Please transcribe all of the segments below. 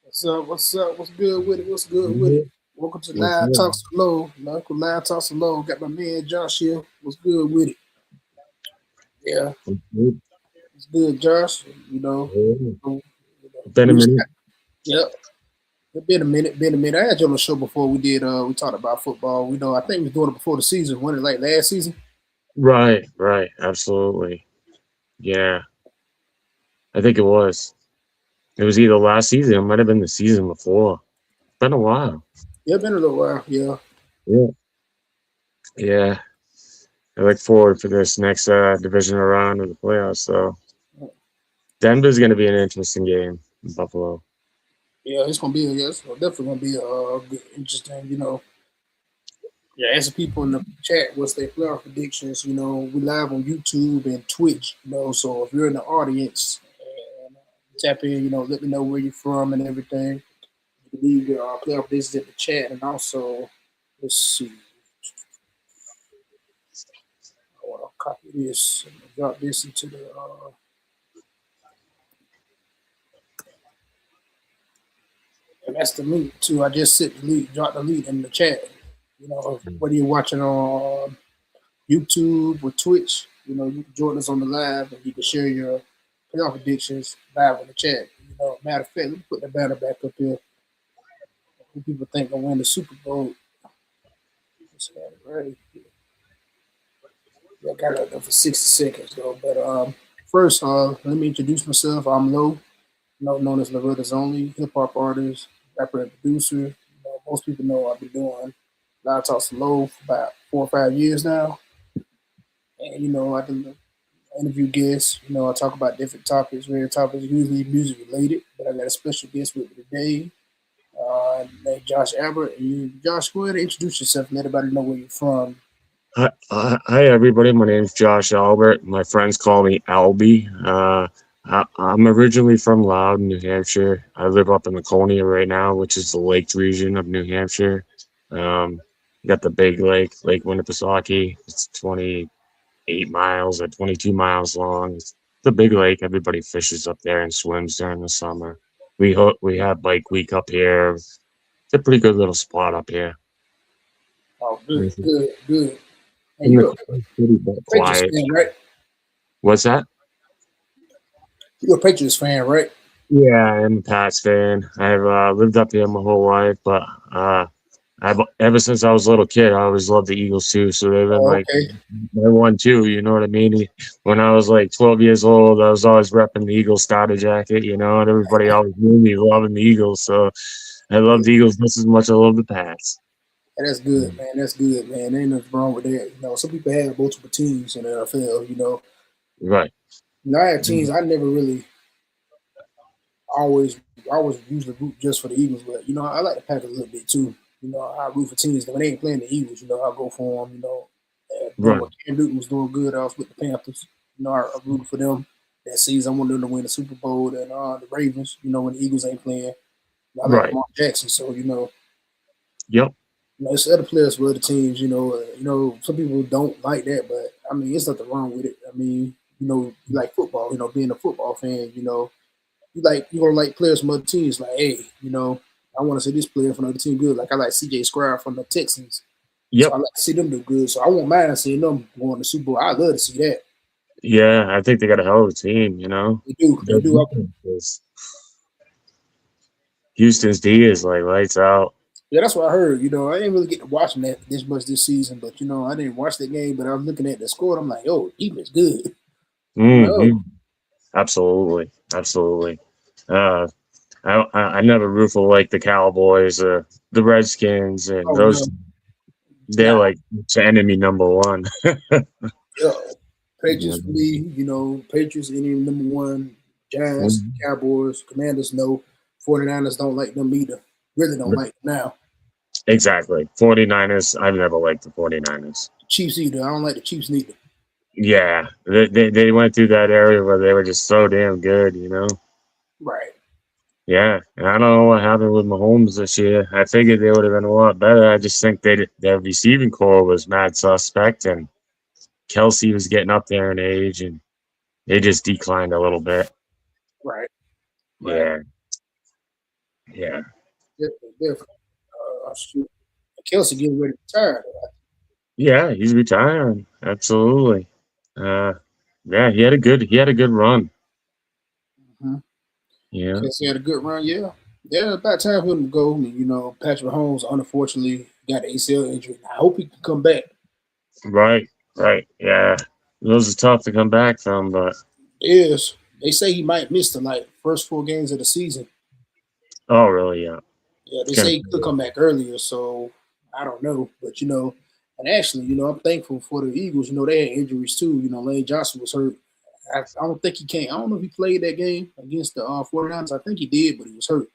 What's up? What's up? What's good with it? What's good with it? Mhm. Welcome to What's Live good? Talks Low. Welcome to Live Talks Low. Got my man Josh here. What's good with it? Yeah, What's good? it's good, Josh. You know, Yeah. um, Been a we was, minute. yep. It's been a minute. Been a minute. I had you on the show before. We did. We talked about football. We know. I think we were doing it before the season. Wasn't it like last season? Right, right, absolutely. Yeah, I think it was. It was either last season, it might have been the season before. Been a while. Yeah, been a little while. Yeah. Yeah, yeah. I look forward for this next divisional round of the playoffs. So Denver's going to be an interesting game in Buffalo. Yeah, it's gonna be. Yeah, it's definitely gonna be good, interesting. Yeah, asking people in the chat what's their playoff predictions. We live on YouTube and Twitch. So if you're in the audience and tap in, let me know where you're from and everything. You can leave your playoff predictions in the chat, and also let's see. I want to copy this and drop this into the. And that's the link too. I just sit the link, drop the link in the chat. Whether you're watching on YouTube or Twitch, you can join us on the live and you can share your playoff predictions live in the chat. Matter of fact, let me put the banner back up here. Who people think will win the Super Bowl? Let's have it right here. Yeah, I got it up there for 60 seconds though. But first, let me introduce myself. I'm Low, known as Loretta's Only, hip hop artist, rapper, and producer. Most people know I've been doing Live Talks Low for about 4 or 5 years now. And I do interview guests. I talk about different topics, rare topics, usually music related. But I got a special guest with me today, named Josh Albert. And Josh, go ahead and introduce yourself and let everybody know where you're from. Hi, everybody. My name's Josh Albert. My friends call me Albie. I'm originally from Loudon, New Hampshire. I live up in Laconia right now, which is the Lakes region of New Hampshire. Um, you got the big lake, Lake Winnipesaukee. It's 28 miles or 22 miles long. It's the big lake. Everybody fishes up there and swims during the summer. We have bike week up here. It's a pretty good little spot up here. Oh, good, Mhm. good, good. And And the you're a crowd's pretty Patriots quiet. fan, right? What's that? You're a Patriots fan, right? Yeah, I am a Pats fan. I've lived up here my whole life, but I've ever since I was a little kid, I always loved the Eagles too. So they've been Oh, like okay. my one too. You know what I mean? When I was like 12 years old, I was always repping the Eagles starter jacket. And everybody always knew me loving the Eagles. So I love the Eagles just as much as I love the Pats. And that's good, man. That's good, man. There ain't nothing wrong with that. Some people have multiple teams in the NFL. Right. I have teams I never really always usually root just for the Eagles, but I like the Packers a little bit too. I root for teams that when they ain't playing the Eagles. I go for them. Then Right. when Cam Newton was doing good, I was with the Panthers. I rooted for them that season. I wanted them to win the Super Bowl and the Ravens. When the Eagles ain't playing, I like Right. Lamar Jackson. So Yep. it's other players for other teams. Some people don't like that, but I mean, it's nothing wrong with it. I mean, you like football. Being a football fan, you're gonna like players from other teams. Like, hey, I want to see this player from another team good. Like I like CJ Scribe from the Texans, so Yep. I like to see them do good. So I won't mind seeing them going to the Super Bowl. I love to see that. Yeah, I think they got a hell of a team. They do, they Their do. defense Houston's D is like lights out. Yeah, that's what I heard. I didn't really get to watching that this much this season, but I didn't watch the game. But I was looking at the score. And I'm like, oh, defense good. I'm like, oh, Hmm. Absolutely, absolutely. Uh, I never root for like the Cowboys, the Redskins, and oh no, those. They're nah. like it's enemy number one. Yeah. Patriots for me, Patriots any number one. Giants, Mhm. Cowboys, Commanders, no. 49ers don't like them either. Really don't like them now. Exactly. 49ers. I've never liked the 49ers. Chiefs either. I don't like the Chiefs neither. Yeah, they went through that area where they were just so damn good. Right. Yeah, and I don't know what happened with Mahomes this year. I figured they would have been a lot better. I just think their receiving core was mad suspect, and Kelsey was getting up there in age, and they just declined a little bit. Right. Right. Yeah. Yeah. Definitely, definitely. Shoot. Kelsey getting ready to retire. Yeah, he's retiring. Absolutely. Uh, yeah, he had a good run. Mm-hmm. Yeah. Kelsey had a good run. Yeah, yeah. About time for him to go. I mean, Patrick Mahomes unfortunately got an ACL injury. I hope he can come back. Right. Right. Yeah. Those are tough to come back from, but Is they say he might miss the first 4 games of the season. oh, really? Yeah. Yeah, they It's gonna say he could come back earlier, so I don't know. But and actually, I'm thankful for the Eagles. They had injuries too. Lane Johnson was hurt. I don't think he came. I don't know if he played that game against the 49ers. I think he did, but he was hurt.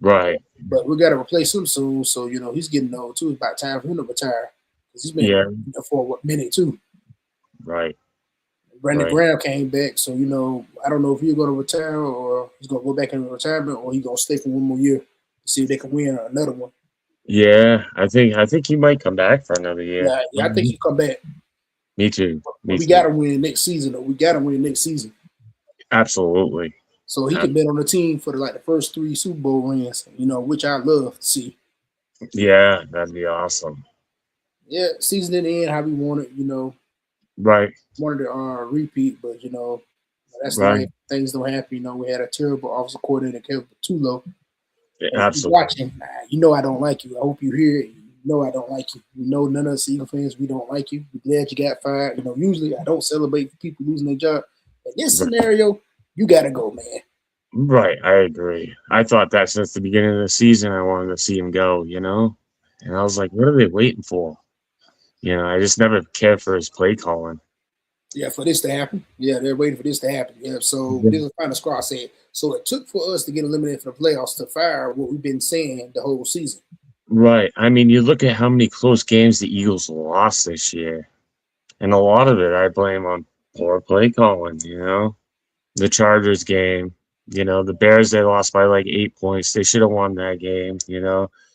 right. But we got to replace him soon. So he's getting old too. It's about time for him to retire because he's been Yeah. for a minute too. Right. Brandon Right. Graham came back, so I don't know if he's going to retire or he's going to go back into retirement or he's going to stay for one more year to see if they can win another one. Yeah. I think he might come back for another year. Yeah, yeah, I think he'll come back. Me too. But Me we got to too. win next season, though. We got to win next season, Absolutely. so he Uh, can bet on the team for the first 3 Super Bowl wins. Which I love to see. yeah, that'd be awesome. Yeah, season in the end, how we wanted. Right. Wanted to repeat, but that's Right. life. Things don't happen. We had a terrible offensive coordinator, Kevin Patullo. Yeah, And if you're absolutely. watching, I don't like you. I hope you hear it. I don't like you. None of us Eagle fans, we don't like you. We're glad you got fired. Usually I don't celebrate people losing their job. In this Right. scenario, you got to go, man. Right, I agree. I thought that since the beginning of the season, I wanted to see him go. And I was like, what are they waiting for? I just never cared for his play calling. Yeah, for this to happen. Yeah, they're waiting for this to happen. Yeah, so Yeah. this is kind of squad said. So it took for us to get eliminated from the playoffs to fire what we've been saying the whole season. Right. I mean, you look at how many close games the Eagles lost this year, and a lot of it I blame on poor play calling. The Chargers game, the Bears, they lost by like 8 points. They should have won that game.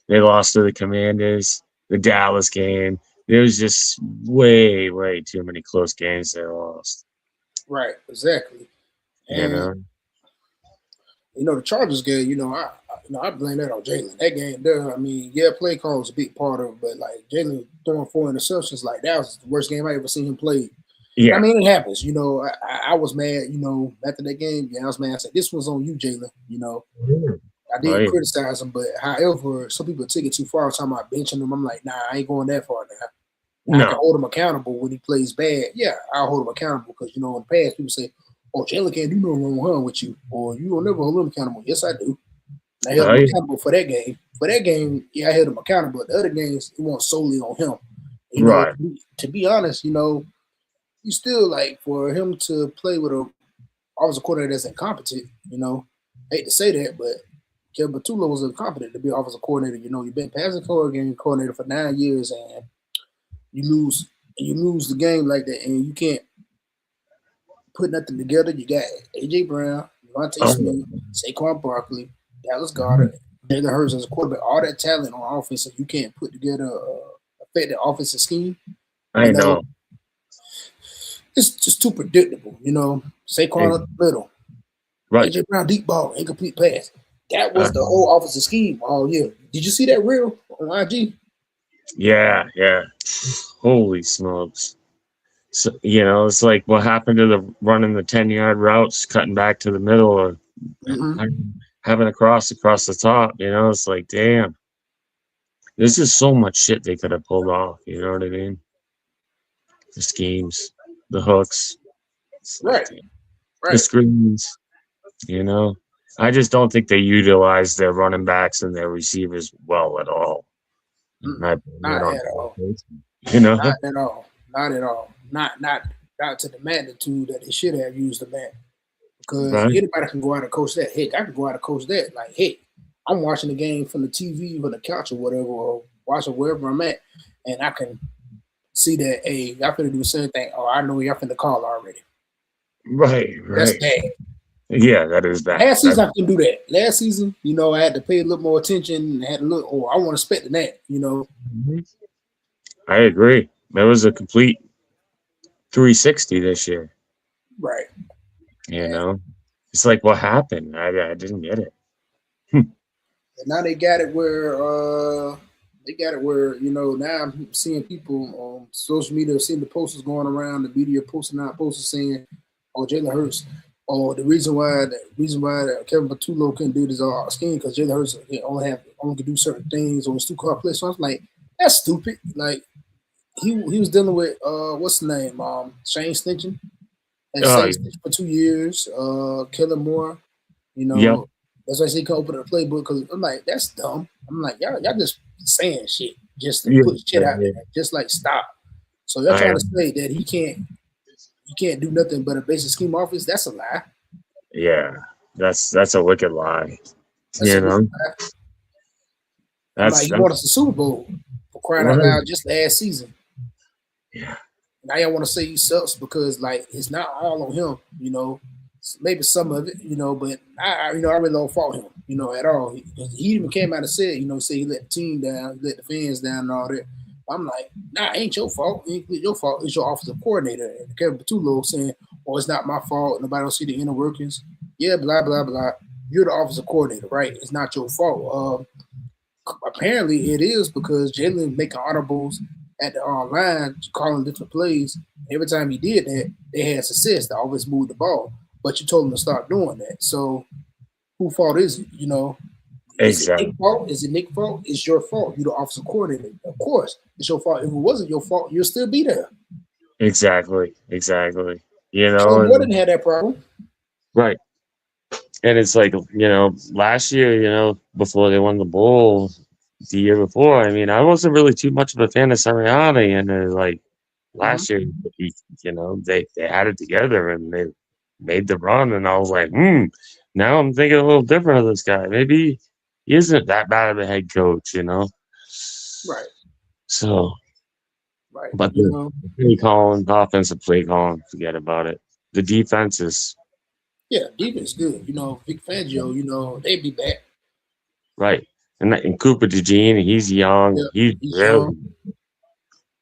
They lost to the Commanders, the Dallas game. There was just way, way too many close games they lost. Right, exactly. You And know? the Chargers game, I blame that on Jalen. That game there, I mean, yeah, play call was a big part of it, but Jalen throwing 4 interceptions, that was the worst game I ever seen him play. And I Yeah. mean, it happens. I was mad. After that game, yeah, I was mad. I said, "This was on you, Jalen." Mm. I didn't Right. criticize him, but however, some people take it too far. Talking about benching him, I'm like, nah, I ain't going that far now. Now I can No. hold him accountable when he plays bad. Yeah, I'll hold him accountable because in the past people say, "Oh, Jalen can't do no wrong with you," or "You will never hold him accountable." Yes, I do. And I held him Right. accountable for that game. For that game, yeah, I held him accountable. But the other games, it wasn't solely on him. Right. To be honest, you still for him to play with a offensive coordinator that's incompetent. Hate to say that, but Kevin Patullo was incompetent to be offensive coordinator. You've been passing coordinator for 9 years, and you lose the game like that, and you can't put nothing together. You got AJ Brown, Devontae Oh, Smith, Saquon Barkley, Dallas Goddard, Jalen Hurts as a quarterback. All that talent on offense, and you can't put together a effective offensive scheme. I know. It's just too predictable. Hey, Saquon up the middle, right. AJ Brown deep ball, incomplete pass. That Uh, was the whole offensive scheme all year. Did you see that reel on IG? yeah. Yeah. Holy smokes. So, it's like what happened to the running the 10-yard routes, cutting back to the middle, or Mm-hmm. having a cross across the top. It's like, damn, this is so much shit they could have pulled off. You know what I mean? The schemes, the hooks, it's like, Right, damn. The right. screens. You know, I just don't think they utilize their running backs and their receivers well at all. And Mm-mm. I blame that Not on at all. you know. Not at all. Not at all. Not to the magnitude that they should have used them at. Because Right, anybody can go out and coach that. Heck, I can go out and coach that. Heck, I'm watching the game from the TV, from the couch or whatever, or watching wherever I'm at, and I can see that, hey, y'all finna do the same thing. Oh, I know y'all finna call already. right, That's right. bad. Yeah, that is bad. Last season I couldn't do that. Last season, I had to pay a little more attention and had to look. Oh, I want to expect that. Mhm. I agree. That was a complete 360 this year. Right. You And know, it's like what happened. I didn't get it. And now they got it where now I'm seeing people on social media seeing the posters going around, the media posting out posters saying, "Oh, Jalen Hurts." Oh, the reason why Kevin Patullo couldn't do this scheme because Jalen Hurts only can do certain things or it's too complex. So I was like, that's stupid. Like he was dealing with what's the name Shane Stinson and Oh, Shane Stinson for 2 years. Kellen Moore, you yep, know that's why I say he can open the playbook because I'm like that's dumb. I'm like y'all just saying shit just to yeah, put shit out there, just like stop. So y'all I trying to am. say that he can't do nothing but a basic scheme offense? That's a lie. Yeah, that's a wicked lie. That's a You wicked know, lie. I'm like, he won that's us the Super Bowl for crying out right. loud just last season. Yeah, Now y'all want to say he sucks because like it's not all on him, maybe some of it, but I really don't fault him, at all. He even came out and said, say he let the team down, he let the fans down and all that. I'm like, nah, it ain't your fault. It ain't your fault. It's your offensive coordinator. And Kevin Patullo saying, "Oh, it's not my fault. Nobody don't see the inner workings." Yeah, blah blah blah. You're the offensive coordinator, right? It's not your fault. Apparently it is because Jalen making audibles at the line, calling different plays. Every time he did that, they had success. They always moved the ball. But you told them to stop doing that. So who fault is it? Is it Nick exactly, fault? Is it Nick fault? It's your fault. You're the offensive coordinator. Of course, it's your fault. If it wasn't your fault, you'll still be there. exactly. You know, Kellen Moore didn't and have that problem. right, and it's like last year, before they won the bowl, the year before. I mean, I wasn't really too much of a fan of Sirianni, and like Mm-hmm. last year, he, they had it together and they made the run, and I was like, now I'm thinking a little different of this guy. Maybe he isn't that bad of a head coach. Right, So, right. but the play calling, the offensive play calling, forget about it. The defense is Yeah, defense good. Vic Fangio, they'd be back. right, and Cooper DeJean, he's young, Yeah, he's he's young. really,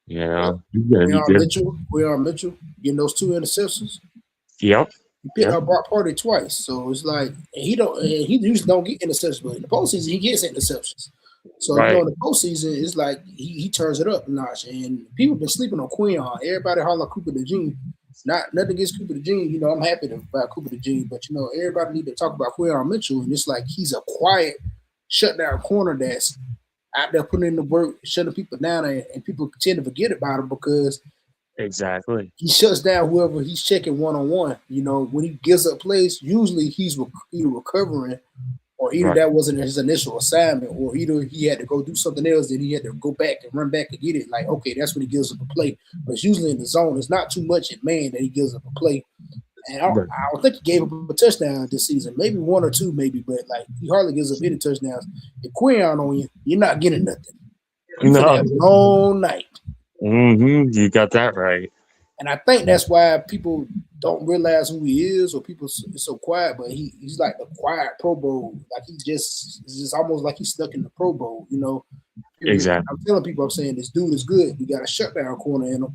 Yeah. he's gonna be good. Quayon Mitchell, getting those two interceptions. Yep, He picked yep, up Brock Purdy twice, so it's like he usually don't get interceptions, but in the postseason he gets interceptions. So right, in the postseason it's like he turns it up a notch, and people been sleeping on Quayon. Everybody holler Cooper DeJean. Not nothing against Cooper DeJean. I'm happy about Cooper DeJean, but everybody need to talk about Quayon Mitchell, and it's like he's a quiet, shut down corner that's out there putting in the work, shutting people down, and people tend to forget about him because exactly, he shuts down whoever he's checking one on one. When he gives up plays, usually he's either recovering or either right, that wasn't his initial assignment, or either he had to go do something else, then he had to go back and run back and get it. Like, okay, that's when he gives up a play. But it's usually in the zone. It's not too much in man that he gives up a play. And I right. don't think he gave up a touchdown this season. Maybe one or two, maybe, but like he hardly gives up any touchdowns. If Quinn on you, you're not getting nothing. You finna No, have a long night. you got that right. And I think that's why people don't realize who he is, or people is so quiet. But he's like the quiet Pro Bowl. Like it's just almost like he's stuck in the Pro Bowl. Exactly. I'm telling people, I'm saying this dude is good. We got a shutdown corner in him.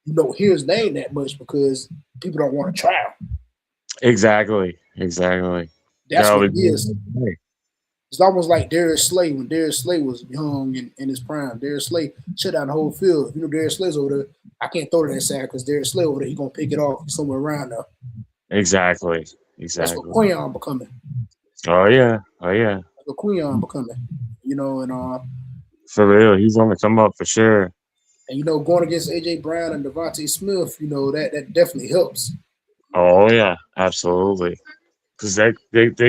You don't hear his name that much because people don't want to try him. Exactly. That's No, what it is. It's almost like Darius Slay when Darius Slay was young in his prime. Darius Slay shut down the whole field. Darius Slay's over there. I can't throw to that side because Darius Slay over there, he's gonna pick it off somewhere around there. exactly. That's what Exactly. Quayon becoming. Oh yeah. Oh yeah. That's what Quayon becoming. And For real, he's on the come up for sure. going against AJ Brown and Devontae Smith, that definitely helps. Oh yeah, absolutely. Because they're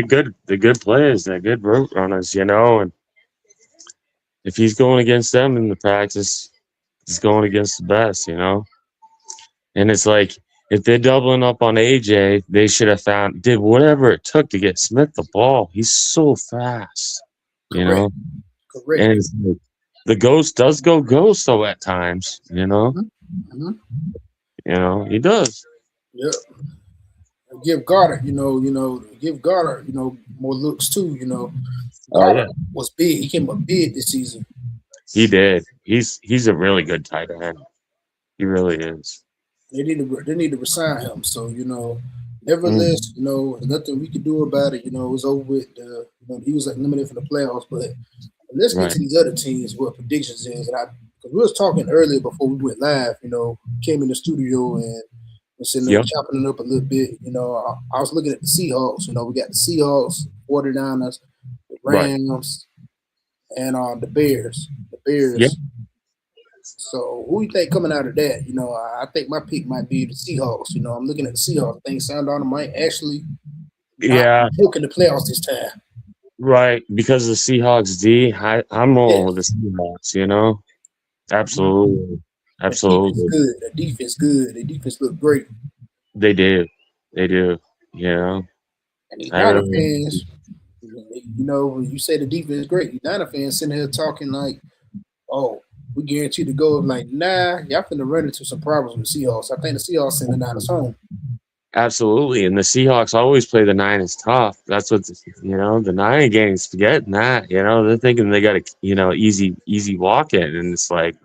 good. They're good players. They're good route runners. And if he's going against them in the practice, he's going against the best. And it's like if they're doubling up on AJ, they should have did whatever it took to get Smith the ball. He's so fast. You Correct. know, Correct. and it's like, the ghost does go ghost though at times. Mm-hmm. He does. Yep. Give Goddard, give Goddard, more looks too. Oh yeah, Goddard was big. He came up big this season. he did. He's a really good tight end. He really is. They need to resign him. So Nevertheless, there's nothing we could do about it. It was over with. He was like limited from the playoffs, but let's get Right. to these other teams. What predictions is, and because we was talking earlier before we went live. Came in the studio and was sitting there Yep. chopping it up a little bit. I was looking at the Seahawks. We got the Seahawks, 49ers, the Right. Rams, and the Bears. The Yep. Bears. So who you think coming out of that? I think my pick might be the Seahawks. I'm looking at the Seahawks. I think Sam Darnold might actually not Yeah. poke in the playoffs this time. Right. Because of the Seahawks I'm rolling Yeah, with the Seahawks. mhm. Absolutely. The defense Absolutely. good. The defense good. The defense look great. They do. They do. You know. And these I Niner really fans, when you say the defense is great, these Niner fans sitting here talking like, "Oh, we guarantee to go." I'm like, nah, y'all finna run into some problems with the Seahawks. I think the Seahawks send the Niners home. absolutely. And the Seahawks always play the Niners tough. That's what the Niner gang's forgetting that. They're thinking they got a easy walk in, and it's like,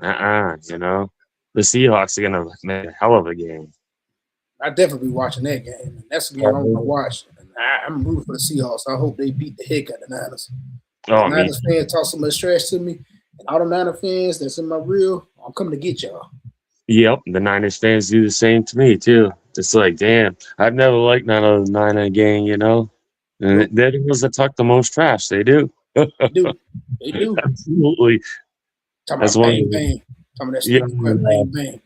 the Seahawks are gonna make a hell of a game. I definitely be watching that game. And that's the game I want to watch. And I'm rooting for the Seahawks. I hope they beat the heck out of the Niners. The Oh, me. Niners fans talk so much trash to me, and all the Niner fans that's in my real, I'm coming to get y'all. Yep, the Niners fans do the same to me too. It's like, damn, I've never liked none of the Niner gang. And Nope, they're the ones that talk the most trash. They do. they do. They do. Absolutely. Talking That's about one of bang the, bang. Talking about that yeah, stupid crap bang bang.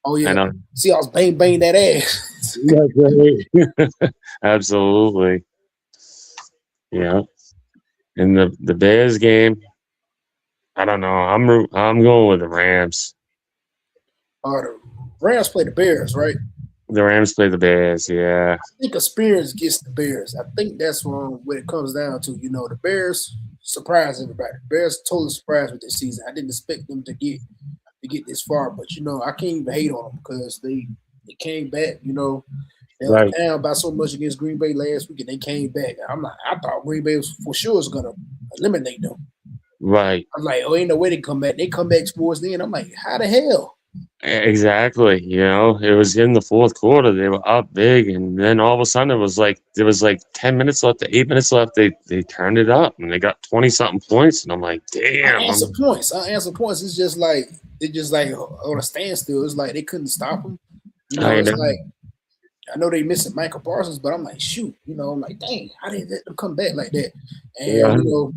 Oh I yeah. know. Seahawks bang bang that ass. That's right. Absolutely. Yeah. And the Bears game, I don't know. I'm going with the Rams. The Rams play the Bears, right? The Rams play the Bears. Yeah. I think experience gets the Bears. I think that's what it comes down to. The Bears surprised everybody. The Bears totally surprised with this season. I didn't expect them to get this far, but I can't even hate on them because they came back. They were Right. down by so much against Green Bay last week, and they came back. I thought Green Bay was for sure was gonna eliminate them. Right. I'm like, oh, ain't no way they come back. They come back towards the end. I'm like, how the hell? Exactly. It was in the fourth quarter. They were up big, and then all of a sudden there was like 10 minutes left, 8 minutes left. They turned it up, and they got 20 something points, and I'm like, damn. Unanswered points. It's just like on a standstill. It's like they couldn't stop them. I It's know. like I know they missing Michael Parsons, but I'm like, shoot. I'm like, dang, how did they let them come back like that? And Yeah.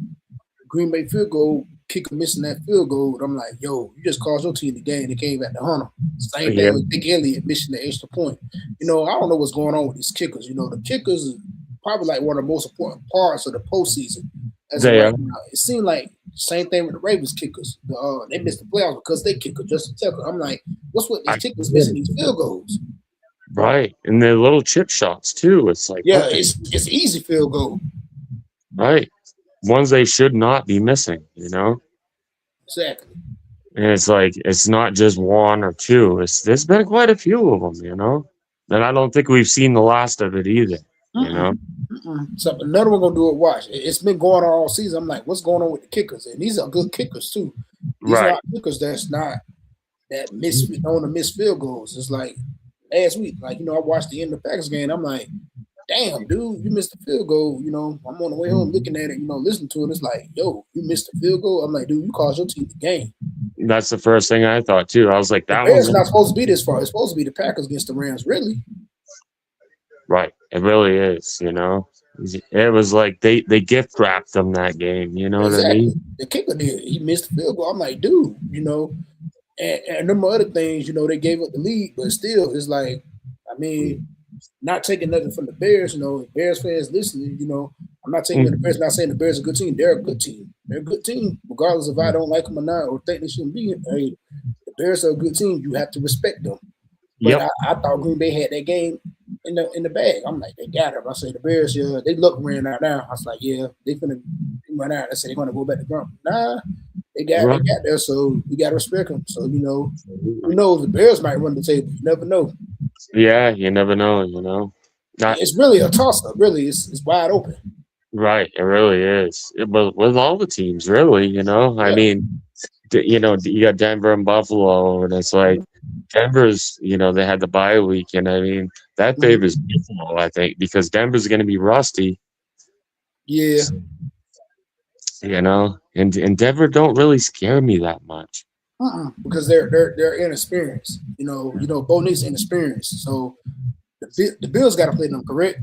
Green Bay field goal kicker missing that field goal. I'm like, yo, you just caused your team the game. They came back to hunt them. Same Yeah. thing with Big Elliott missing the extra point. I don't know what's going on with these kickers. The kickers is probably like one of the most important parts of the postseason. As of They right are. now, it seemed like same thing with the Ravens kickers. They missed the playoffs because they kicker Justin Tucker. I'm like, what's with these I kickers get missing it. these field goals? Right. And they're little chip shots too. It's like, Yeah, what the it's easy field goal. right. Ones they should not be missing. Exactly. And it's like it's not just one or two. There's been quite a few of them. And I don't think we've seen the last of it either. You Mm-mm. know. Mm-mm. So another one gonna do it. Watch. It's been going on all season. I'm like, what's going on with the kickers? And these are good kickers too. These are Right. not kickers that's not that miss on the missed field goals. It's like last week, I watched the end of the Packers game. I'm like, damn, dude, you missed the field goal. I'm on the way home looking at it. Listening to it. It's like, yo, you missed the field goal. I'm like, dude, you caused your team the game. That's the first thing I thought too. I was like, The that one's Bears not supposed to be this far. It's supposed to be the Packers against the Rams. Really? right. It really is. It was like they gift wrapped them that game. You know what I Exactly. mean? The kicker did. He missed the field goal. I'm like, dude. And number other things, they gave up the lead, but still, it's like, I mean, not taking nothing from the Bears. Bears fans listening. I'm not taking the Bears. Not saying the Bears are a good team. They're a good team. They're a good team, regardless if I don't like them or not, or think they shouldn't be. Hey, the Bears are a good team. You have to respect them. But Yep. I thought Green Bay had that game in the bag. I'm like, they got it. I say the Bears, yeah, they look ran out now. I was like, yeah, they finna run out. I said they're gonna go back to Grump. Nah, they Right. got there, so we gotta respect them. So who knows? The Bears might run the table. You never know. Yeah, you never know. Not It's really a toss up. Really, it's wide open. right. It really is. With all the teams, really. I Yeah, mean, you got Denver and Buffalo, and it's like Denver's, they had the bye week, and I mean that Mhm. favors Buffalo, I think, because Denver's going to be rusty, Yeah. and Denver don't really scare me that much. Because they're inexperienced. Bo Nick's inexperienced. So the Bills got to play them, correct?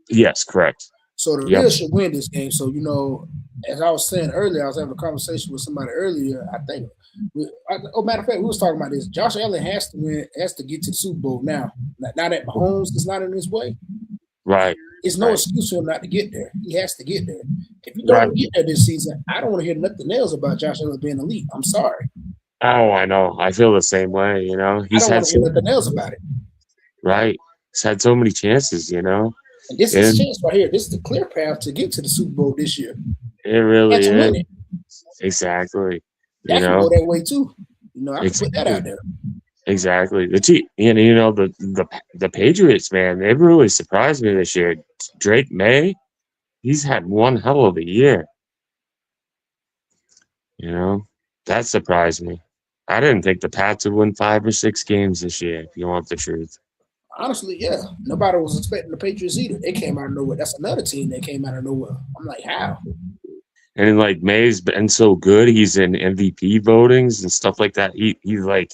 Yes, correct. So the Yep. Bills should win this game. So as I was saying earlier, I was having a conversation with somebody earlier. I think. Matter of fact, we was talking about this. Josh Allen has to win, has to get to the Super Bowl now. Now that Mahomes is not in his way, Right. it's no Right. excuse for him not to get there. He has to get there. If you Right. don't get there this season, I don't want to hear nothing else about Josh Allen being elite. I'm sorry. Oh, I know. I feel the same way. I He's don't had want to hear so nothing else about it. right. He's had so many chances. And this is his And chance right here. This is the clear path to get to the Super Bowl this year it really and to is win it. exactly. That can go that way too. I can put that Exactly. out there. Exactly. The Patriots, man, they've really surprised me this year. Drake May, he's had one hell of a year. That surprised me. I didn't think the Pats would win 5 or 6 games this year, if you want the truth. Honestly, yeah. Nobody was expecting the Patriots either. They came out of nowhere. That's another team that came out of nowhere. I'm like, how? And like May's been so good, he's in MVP votings and stuff like that. He like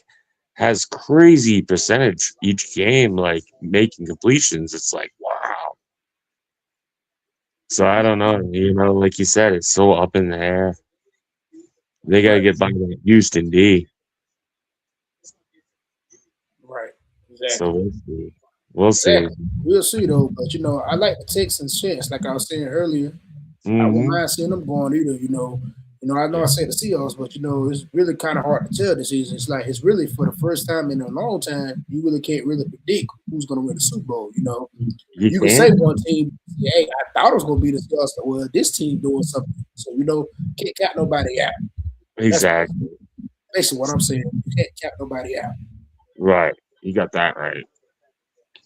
has crazy percentage each game, like making completions. It's like, wow. So I don't know, like you said, it's so up in the air. They got to Right. get by the Houston D. Right. So Exactly. we'll see. We'll see. Exactly. We'll see though. But I like the Texans' chance, like I was saying earlier. I wouldn't Mm-hmm. mind seeing them going either. I know I said the Seahawks, but it's really kind of hard to tell this season. It's like it's really for the first time in a long time, you really can't really predict who's going to win the Super Bowl. You You can say can? one team, hey, I thought it was going to be the Seahawks. Well, this team doing something, so can't count nobody out. That's Exactly. basically what I'm saying. You can't count nobody out. Right. You got that right.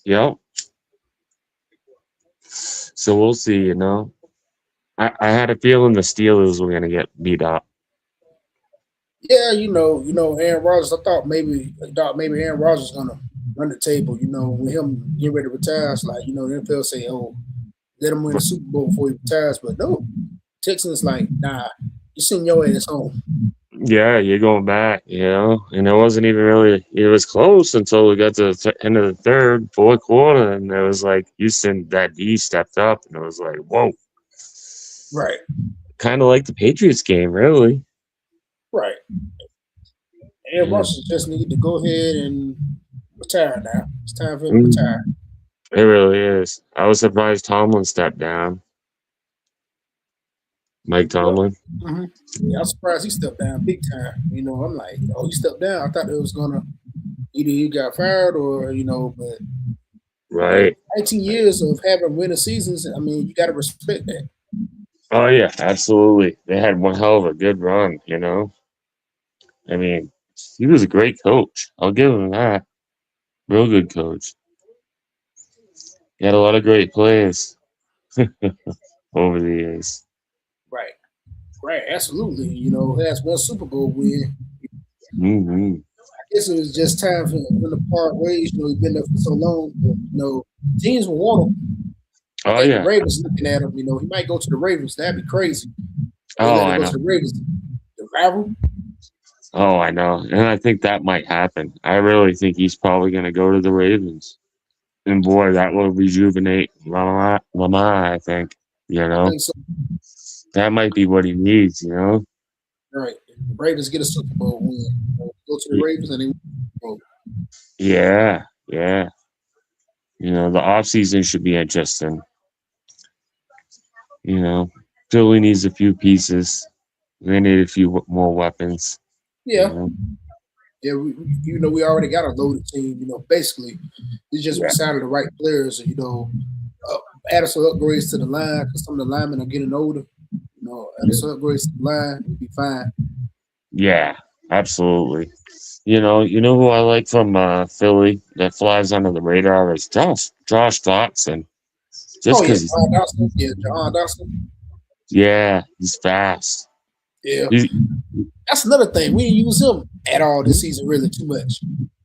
Yep. So we'll see. I had a feeling the Steelers were going to get beat up. Yeah, Aaron Rodgers. I thought maybe Aaron Rodgers was gonna run the table. With him getting ready to retire, it's like the NFL say, "Oh, let him win the Super Bowl before he retires." But no, Texans like, nah, you send your ass home. Yeah, you're going back. And it wasn't even really, it was close until we got to the end of the third, fourth quarter, and it was like Houston, that D stepped up, and it was like, whoa. Right, Kind of like the Patriots game, really. right. Aaron Yeah. Rodgers just need to go ahead and retire now. It's time for him to Mm, retire. It really is. I was surprised Tomlin stepped down. Mike Yeah, Tomlin. yeah. I'm surprised he stepped down big time. I'm like, oh, he stepped down. I thought it was gonna either he got fired or but Right. 19 years of having winning seasons. I mean, you got to respect that. Oh, yeah, absolutely. They had one hell of a good run. I mean, he was a great coach. I'll give him that. Real good coach. He had a lot of great players over the years. Right. Right, absolutely. Has one Super Bowl win. Hmm. I guess it was just time for him to part ways. He's been there for so long. But, teams will want him. I Oh, think the yeah. Ravens looking at him. He might go to the Ravens. That'd be crazy. They Oh, let him I go know. to the Ravens. The rival. Oh, I know. And I think that might happen. I really think he's probably going to go to the Ravens. And boy, that will rejuvenate Lamar, I think. I think so. That might be what he needs. Right. The Ravens get a Super Bowl win. Go to the Y- Ravens and they win the Super Bowl. Yeah, yeah. The offseason should be interesting. Philly needs a few pieces. They need a few more weapons. You Yeah. know? Yeah, we already got a loaded team. Basically, it's just we Yeah. signed the right players. Add some upgrades to the line because some of the linemen are getting older. Add some upgrades to the line, we'll be fine. Yeah, absolutely. Who I like from Philly that flies under the radar is Josh Dotson. Just Oh yeah, because John Dawson. Yeah, John Dawson. he's fast. Yeah, He, that's another thing. We didn't use him at all this season, really too much.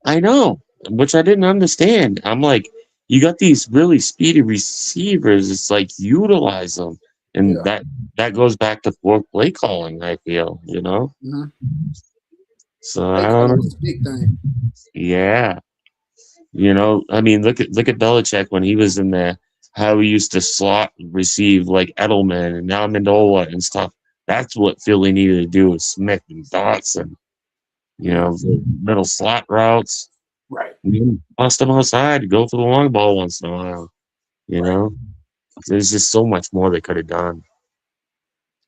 I know, which I didn't understand. I'm like, you got these really speedy receivers. It's like utilize them, and Yeah. that goes back to poor play calling. I feel, Mm-hmm. So Play I don't calling know. was a big thing. Yeah, I mean, look at Belichick when he was in there. How he used to slot receive like Edelman and Amendola and stuff. That's what Philly needed to do with Smith and Dotson. Mm-hmm. The middle slot routes. Right. Bust them outside, go for the long ball once in a while. You Right. know, there's just so much more they could have done.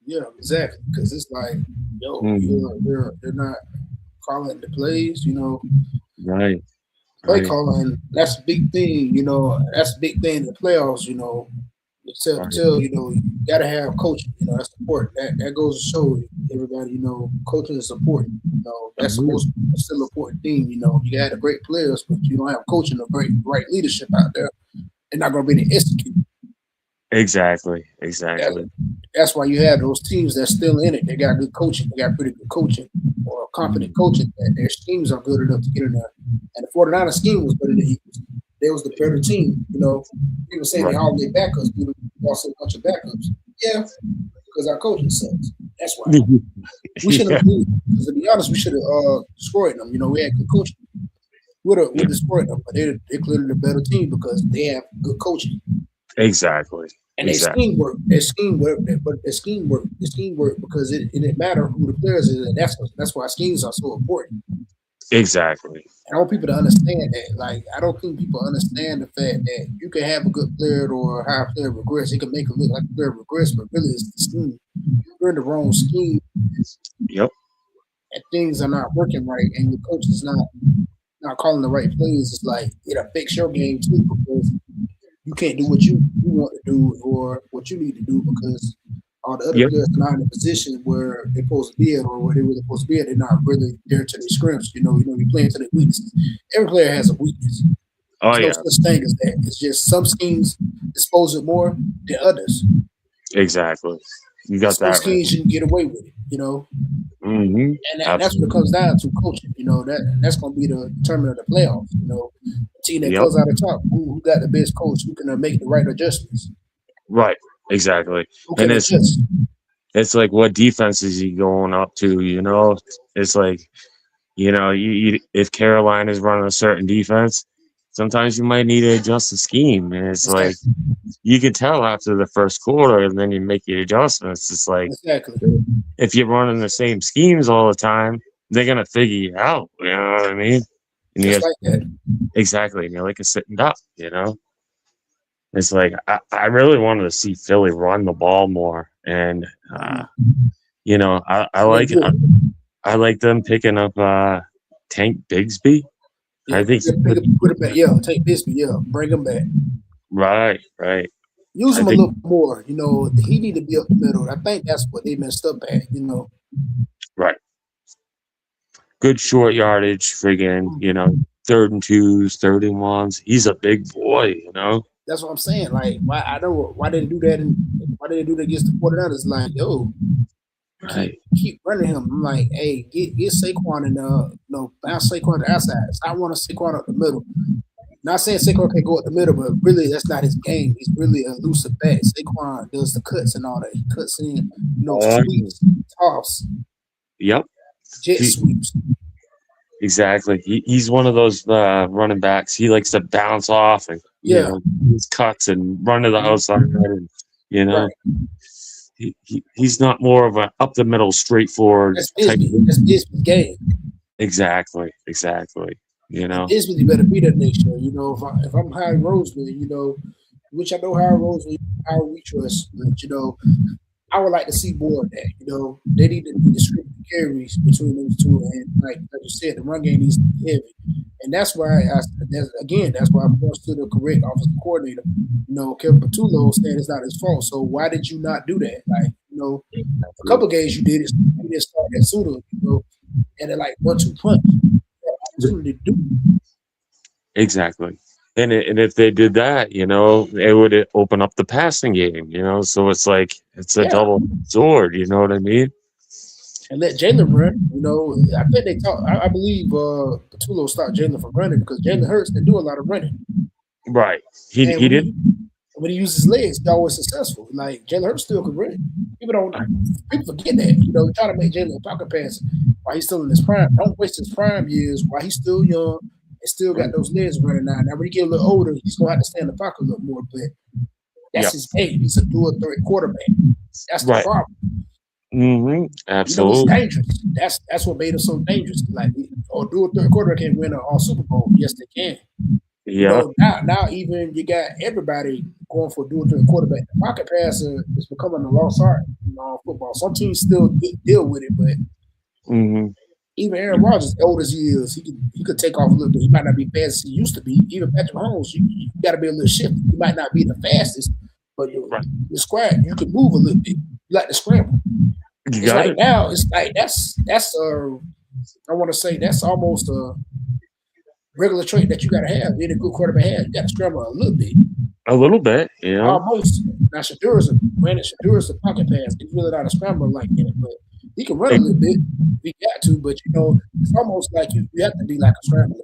Yeah, exactly. Because it's like, yo, Mm, you're not calling the plays. right, Play right, calling, that's a big thing. That's a big thing in the playoffs. right. You gotta have coaching. That's important. That goes to show everybody. Coaching is important. That's the Mhm. most still important thing. You got the great players, but you don't have coaching or great right leadership out there. They're not gonna be able to execute. Exactly, That, exactly. that's why you have those teams that's still in it. They got good coaching. They got pretty good coaching or confident coaching. That their schemes are good enough to get in there. And the 49ers scheme was better than the Eagles. They was the better team. People say they Right. all their backups. We lost a bunch of backups. Yeah, because our coaching sucks. That's why. We should have, Yeah, because to be honest, we should have destroyed them. We had good coaching. Would have destroyed them, but they're clearly the better team because they have good coaching. exactly, And they exactly, scheme work. Their scheme work, but their scheme work. The scheme work because it didn't matter who the players is. And that's why schemes are so important. exactly. I want people to understand that. Like, I don't think people understand the fact that you can have a good player or a high player regress. It can make it look like a player regress, but really it's the scheme. You're in the wrong scheme Yep. and things are not working right, and your coach is not calling the right plays. It's like it affects your game too because you can't do what you want to do or what you need to do because all the other Yep. players are not in a position where they're supposed to be at or where they're really supposed to be at. They're not really there to their scrims. You're playing to their weaknesses. Every player has a weakness. Oh There's no yeah. such thing as that. It's just some schemes expose it more than others. Exactly. You got Some that right. schemes you can get away with it. Mm-hmm. That's what it Absolutely. comes down to coaching. That's going to be the determinant of the playoffs. The team that Yep. comes out of top, who got the best coach, who can make the right adjustments, Right. Exactly. who And can adjust. it's like what defenses you going up to, It's like, if Carolina is running a certain defense, sometimes you might need to adjust the scheme. And it's like Exactly. you can tell after the first quarter and then you make the adjustments. It's like Exactly. if you're running the same schemes all the time, they're gonna figure you out. You know what I mean? And you Just have like that. exactly, and you're like a sitting duck. It's like I really wanted to see Philly run the ball more, and Mm-hmm. I And they like do it. I like them picking up Tank Bigsby. Yeah, I think he could, put it back. Yeah, take Bisbee. Yeah, bring him back. right, right. Use I him a think little more. He need to be up the middle. I think that's what they messed up at. right. Good short yardage, friggin', third and twos, third and ones. He's a big boy. That's what I'm saying. Like, why didn't do that and why didn't do that against the 49ers? Like, yo, Right. keep running him. I'm like, hey, get Saquon and bounce Saquon to the outside. Stop wanting Saquon up the middle. Not saying Saquon can go up the middle, but really that's not his game. He's really a elusive back. Saquon does the cuts and all that. He cuts in, Oh, sweeps, toss, yep. jet He, sweeps. exactly. He's one of those running backs. He likes to bounce off and Yeah, his cuts and run to the mhm, outside and you know right. he's not more of a up the middle straightforward That's type. Bisbee. That's Bisbee's game. Exactly. Exactly. You And know. Bisbee better be there next year. If I'm Harry Roseman, which I know Harry Roseman, how we trust, but I would like to see more of that. They need to be distributed carries between those two, and like you said, the run game needs to be heavy, and that's why I'm going to the correct offensive coordinator. Kevin Patullo saying it's not his fault. So why did you not do that? Like, a couple of games you did it, you didn't start that sooner, and then like 1-2 punch. You had opportunity to do. Exactly. And if they did that, it would open up the passing game. So it's like it's a Yeah, double sword. You know what I mean? and let Jalen run. You know, I think they talk. I believe Patulo stopped Jalen from running because Jalen Hurts didn't do a lot of running, Right. He and he did. when he uses his legs, he's always successful. Like Jalen Hurts still can run. People don't people forget that. You know, try to make Jalen a pocket pass while he's still in his prime. Don't waste his prime years while he's still young and still got those legs running now. Now when he get a little older, he's gonna have to stay in the pocket a little more. But that's Yep. his game. He's a dual threat quarterback. That's the Right. problem. You know, he's Absolutely. dangerous. That's what made him so dangerous. Like, or dual threat quarterback can win a Super Bowl. Yes, they can. You Yeah. know, now even you got everybody going for dual threat quarterback. The pocket passer is becoming a lost art in football. Some teams still deal with it, but hmm even Aaron Rodgers, old as he is, he could take off a little bit. He might not be fast as he used to be. Even Patrick Mahomes, you got to be a little shifty. He might not be the fastest, but Right. the square you can move a little bit. You like to scramble. You It's got like it. now, it's like that's I want to say that's almost a regular trait that you got to have. Any good quarterback has, you got to scramble a little bit. A little bit. Almost. Now Shadur's a pocket pass. He's really not a scrambler like that, but he can run a little bit if he got to. But you know, it's almost like you have to be like a scrambler.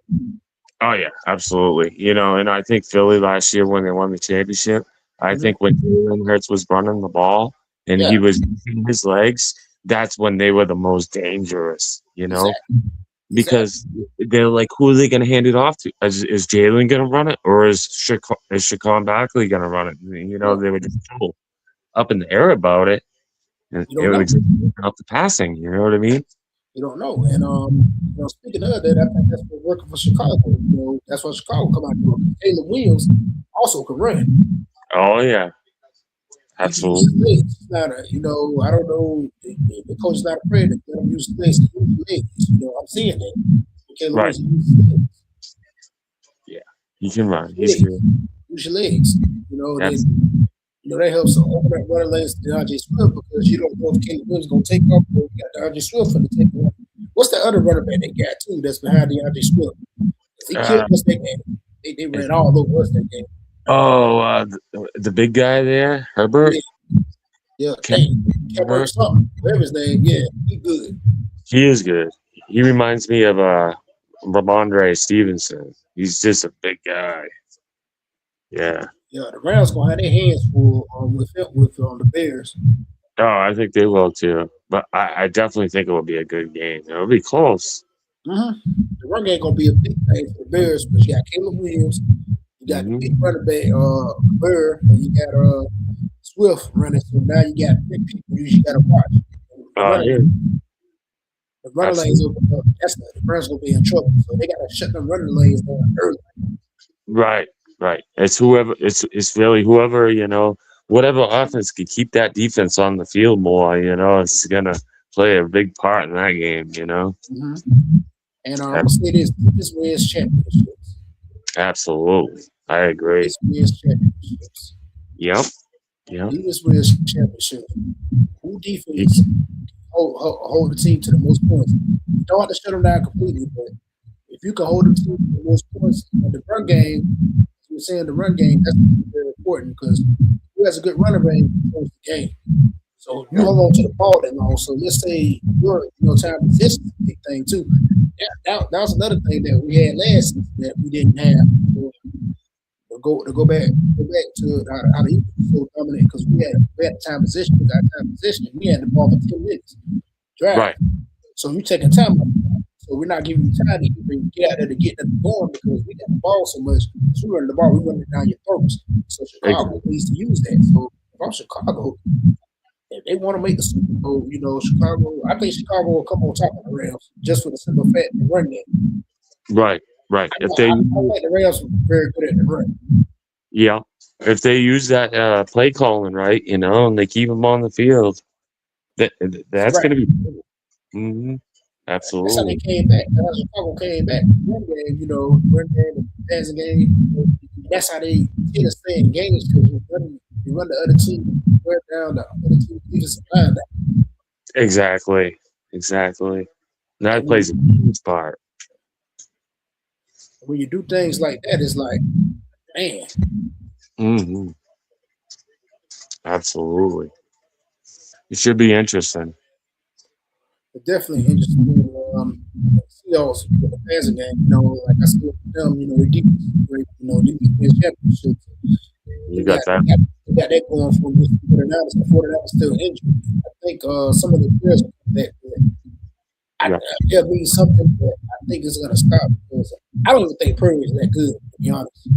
Oh yeah, absolutely. And I think Philly last year when they won the championship, I Mm-hmm. think when Jalen Hurts was running the ball and Yeah, he was using his legs, that's when they were the most dangerous. exactly, exactly. Because they're like, who are they going to hand it off to? Is Jalen going to run it, or is Shaquan Barkley going to run it? Yeah, They were just so up in the air about it, and you it don't know. was just up the passing. You know what I mean? You don't know. And speaking of that, I think that's what's working for Chicago. You know, that's what Chicago come out doing. Caleb Williams also can run. Oh yeah, He can use his absolutely. legs. He's not a, I don't know. The coach is not afraid to let him use his legs. He uses his legs. You know, I'm seeing that. Caleb Right. Williams, he uses his legs. Yeah, he can run. Use your He's legs. good. Use your legs. You know, That's that helps to open up running lanes to DeAndre Swift because you don't know if Caleb Williams is going to take off or you got DeAndre Swift for the take off. What's the other running back they got too that's behind DeAndre Swift? He killed uh, us that game. They is- ran all over us that game. the big guy there, Herbert. Yeah, yeah. Dang, Kevin Herbert Herbert. something, whatever his name. Yeah, he good. He is good. He reminds me of Ramondre Stevenson. He's just a big guy. Yeah. Yeah, the Rams gonna have their hands full with the Bears. Oh, I think they will too. But I definitely think it will be a good game. It'll be close. Mm-hmm. The run game gonna be a big thing for the Bears, but you got Caleb Williams, you got the big hmm running back Burr, and you got Swift running. So now you got big people you got to watch. The running Yeah, the running lanes absolutely. open up. That's the Browns gonna be in trouble. So they gotta shut them running lanes down early. Right, right. It's really whoever, whatever offense can keep that defense on the field more, it's gonna play a big part in that game. Mm-hmm. And I'm gonna Ab- say this: defense wins championships. Absolutely. I agree. Defense wins championships. Yep. Yep. Defense wins championships. Who You defense hold the team to the most points? You don't have to shut them down completely, but if you can hold the team to the most points in the run game, as we're saying the run game, that's very important because who has a good running range controls the game. So you hold on to the ball that long. So let's say your time position is a big thing too. Yeah, that was another thing that we had last season that we didn't have. To go back to how the Eagles were so dominant because we had time position, we got time position, we had the ball for 10 minutes drive. right. So you taking time out. So we're not giving you time to even get out there to get them going because we got the ball so much. So we running the ball, we running it down your throats. So Chicago Exactly. needs to use that. So if I'm Chicago, if they want to make the Super Bowl, Chicago, I think Chicago will come on top of the Rams just for the simple fact of the run game. Right. Right. If they I think the Rams were very good at the run. Yeah. If they use that play calling right, and they keep them on the field, that that's Right. going to be hmm That's how they absolutely came back. That's how Chicago came back. Run game, run game, the passing game. That's how they tend to stay in games because you run the other team, wear down the other team defensive line. exactly, exactly. That And when plays a you huge part. when you do things like that, it's like, man, hmm Absolutely, it should be interesting. It's definitely interesting. Seahawks with the passing game, like I said with them, their defense is great. Defense wins championships. You They got got, that. they got, they got that going for them. The 49ers, the 49ers still injured. I think some of the players will come back, but Yeah. there'll be something that I think is going to stop because I don't even think Purdy is that good, to be honest.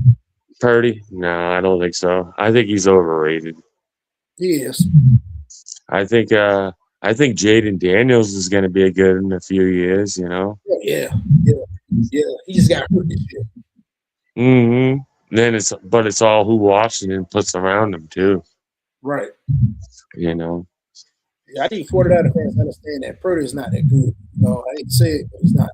Purdy? No, I don't think so. I think he's overrated. He is. I think Jaden Daniels is going to be a good in a few years. Oh, yeah, yeah, yeah. He just got hurt this year. Then it's all who Washington puts around him too. Right. You know. Yeah, I think 49 fans understand that Purdy is not that good. I hate to say it, but he's not.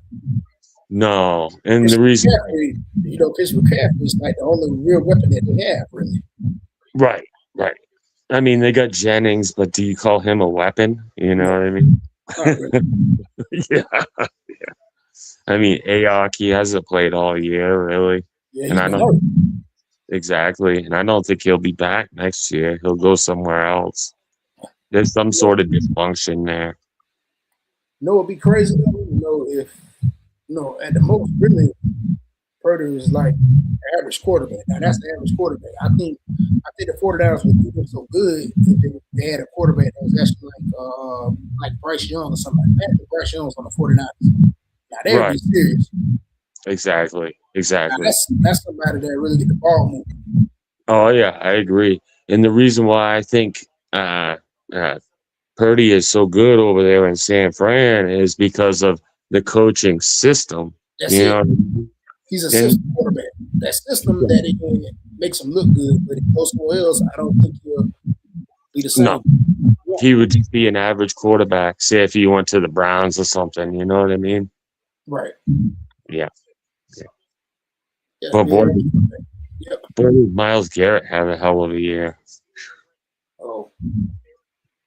No, and Chris the reason, McCaffrey, Chris McCaffrey is like the only real weapon that they have, really. right, right. I mean, they got Jennings, but do you call him a weapon? You know No, what I mean? not really. Yeah. I mean, Ayok, he hasn't played all year, really. Yeah, And he's I been don't hurt. exactly, and I don't think he'll be back next year. He'll go somewhere else. There's some sort of dysfunction there. It'd be crazy though, if at the most really Purdy is like the average quarterback. Now that's the average quarterback. I think the 49ers would do them so good if they had a quarterback that was actually like Bryce Young or something like that. If Bryce Young's on the 49ers. Now they would be Right. serious. Exactly. Now Exactly. that's somebody that really get the ball moving. Oh yeah, I agree. And the reason why I think uh, Purdy is so good over there in San Fran is because of the coaching system. That's You it. know, He's a and system quarterback. That system that it makes him look good, but if he goes somewhere else, I don't think he'll be the no, same. Yeah, he would just be an average quarterback. Say if he went to the Browns or something. You know what I mean? right. Yeah. Yeah. Yeah, But be boy, average quarterback. Yep. Miles Garrett had a hell of a year. Oh,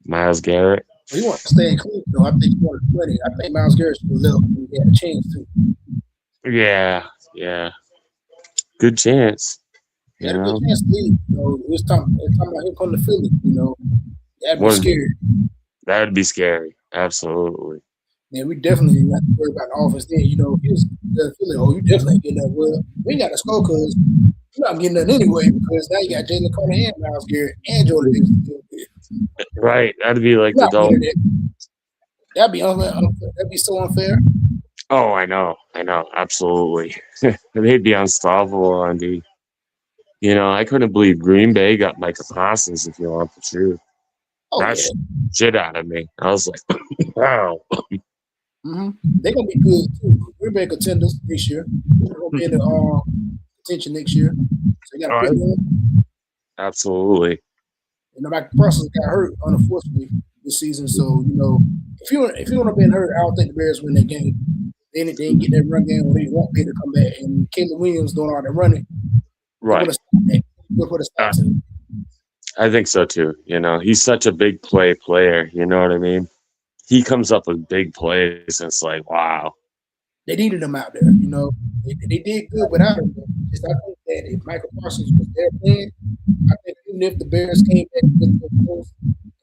Miles Garrett. he wants to stay in Cleveland, though. I think he wanted to win it. I think Miles Garrett should have left when he had a chance to. Yeah. Yeah. Good chance. He You had a good know. chance to leave. It was time about him coming to Philly. That'd be What? scary. That would be scary. Absolutely. Man, we definitely have to worry about the offense then. If he was Philly, you definitely ain't getting that. Well, we ain't got to score because you're not getting that anyway because now you got Jalen Carter and Miles Garrett and Jordan Davis to deal with. Right. That'd be like You're the not dog. winning it. That'd be unfair. That'd be so unfair. Oh, I know. I know. Absolutely. They'd be unstoppable on D. I couldn't believe Green Bay got Micah Parsons, if you want the truth. Oh That yeah. shit out of me. I was like, wow. They're gonna be good too. Green Bay contenders this year. They're gonna be in the contention next year. So you got to All pick right. them. Absolutely. Mike Parsons got hurt unfortunately this season. So if you want to be hurt, I don't think the Bears win that game. They didn't get that run game, or they won't be able to come back. And Caleb Williams doing all that running, they would Right. have stopped that. Would put a stop to it. I think so too. He's such a big player. You know what I mean? He comes up with big plays, and it's like, wow. They needed him out there. They did good without him. Just I think that if Michael Parsons was there playing, I think even if the Bears came back with the Bills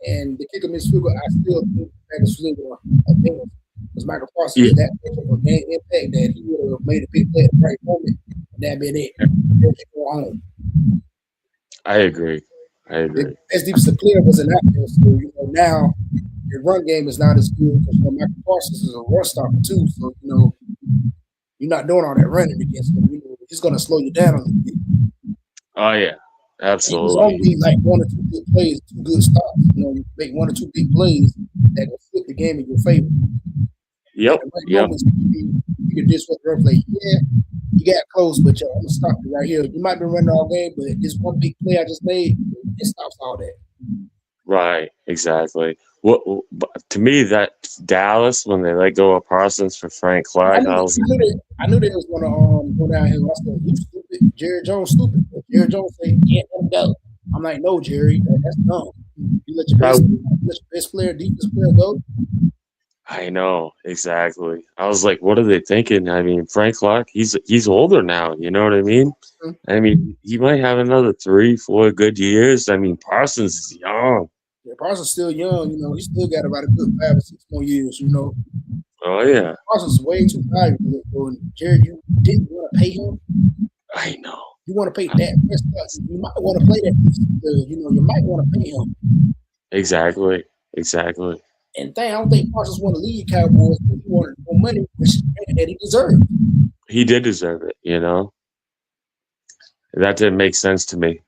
and the kicker missed field goal, I still think the Packers still going to advance because Michael Parsons Yeah, is that much of a game impact that he would have made a big play at the right moment, and that been it. Bears go home. I agree. I agree. As deep as the player wasn't out there, so now your run game is not as good because Michael Parsons is a run stopper too. So you're not doing all that running against him. He's going to slow you down a little bit. Oh yeah, He was absolutely. only like one or two good plays, two good stops. Make one or two big plays that will flip the game in your favor. Yep. At the right Yep. moments, you can disrupt the run play. Yeah, you got close, but I'm gonna stop you right here. You might be running all game, but this one big play I just made, it stops all that. Right. Exactly. What to me that Dallas when they let go of Parsons for Frank Clark, I was I knew they was gonna go down here. I said, "You stupid, Jerry Jones, stupid." But Jerry Jones said, "Yeah, let him go." I'm like, "No, Jerry, that's dumb. You let your best player, deepest player go." I know exactly. I was like, what are they thinking? I mean, Frank Clark, he's older now. You know what I mean? Mhm. I mean, he might have another 3, 4 good years. I mean, Parsons is young. Yeah, Parsons still young. He still got about a good 5 or 6 more years. Oh yeah, Parsons is way too valuable. And Jared, you didn't want to pay him. I know. You want to pay Dak Prescott. You might want to play that. You might want to pay him. Exactly. And I don't think Parsons want to leave Cowboys, but he wanted more money, which that he deserved. He did deserve it. That didn't make sense to me.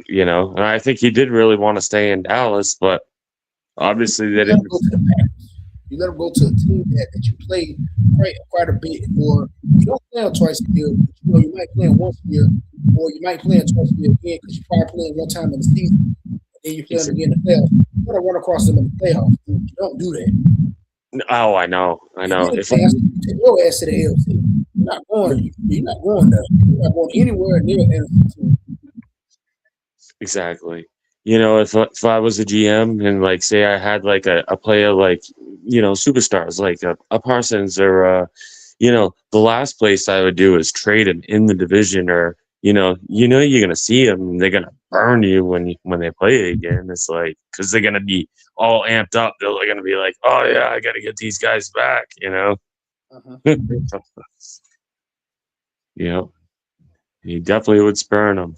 And I think he did really want to stay in Dallas, but obviously You they let him didn't. go to the Packers. You let him go to a team that you play quite a bit, or you don't play him twice a year. But you might play him once a year, or you might play him twice a year again because you probably play him one time in the season, and then you play him again in the playoffs. You want to run across them in the playoffs. You don't do that. Oh, I know. If take your ass to the AFC. You're not going. You're not going there. You're not going anywhere near NFC. Exactly. If I was a GM and like say I had like a player like superstars like a Parsons or the last place I would do is trade him in the division or you're gonna see them and they're gonna burn you when they play again. It's like because they're gonna be all amped up. They're gonna be like, oh yeah, I gotta get these guys back. Uh-huh. He definitely would spurn them.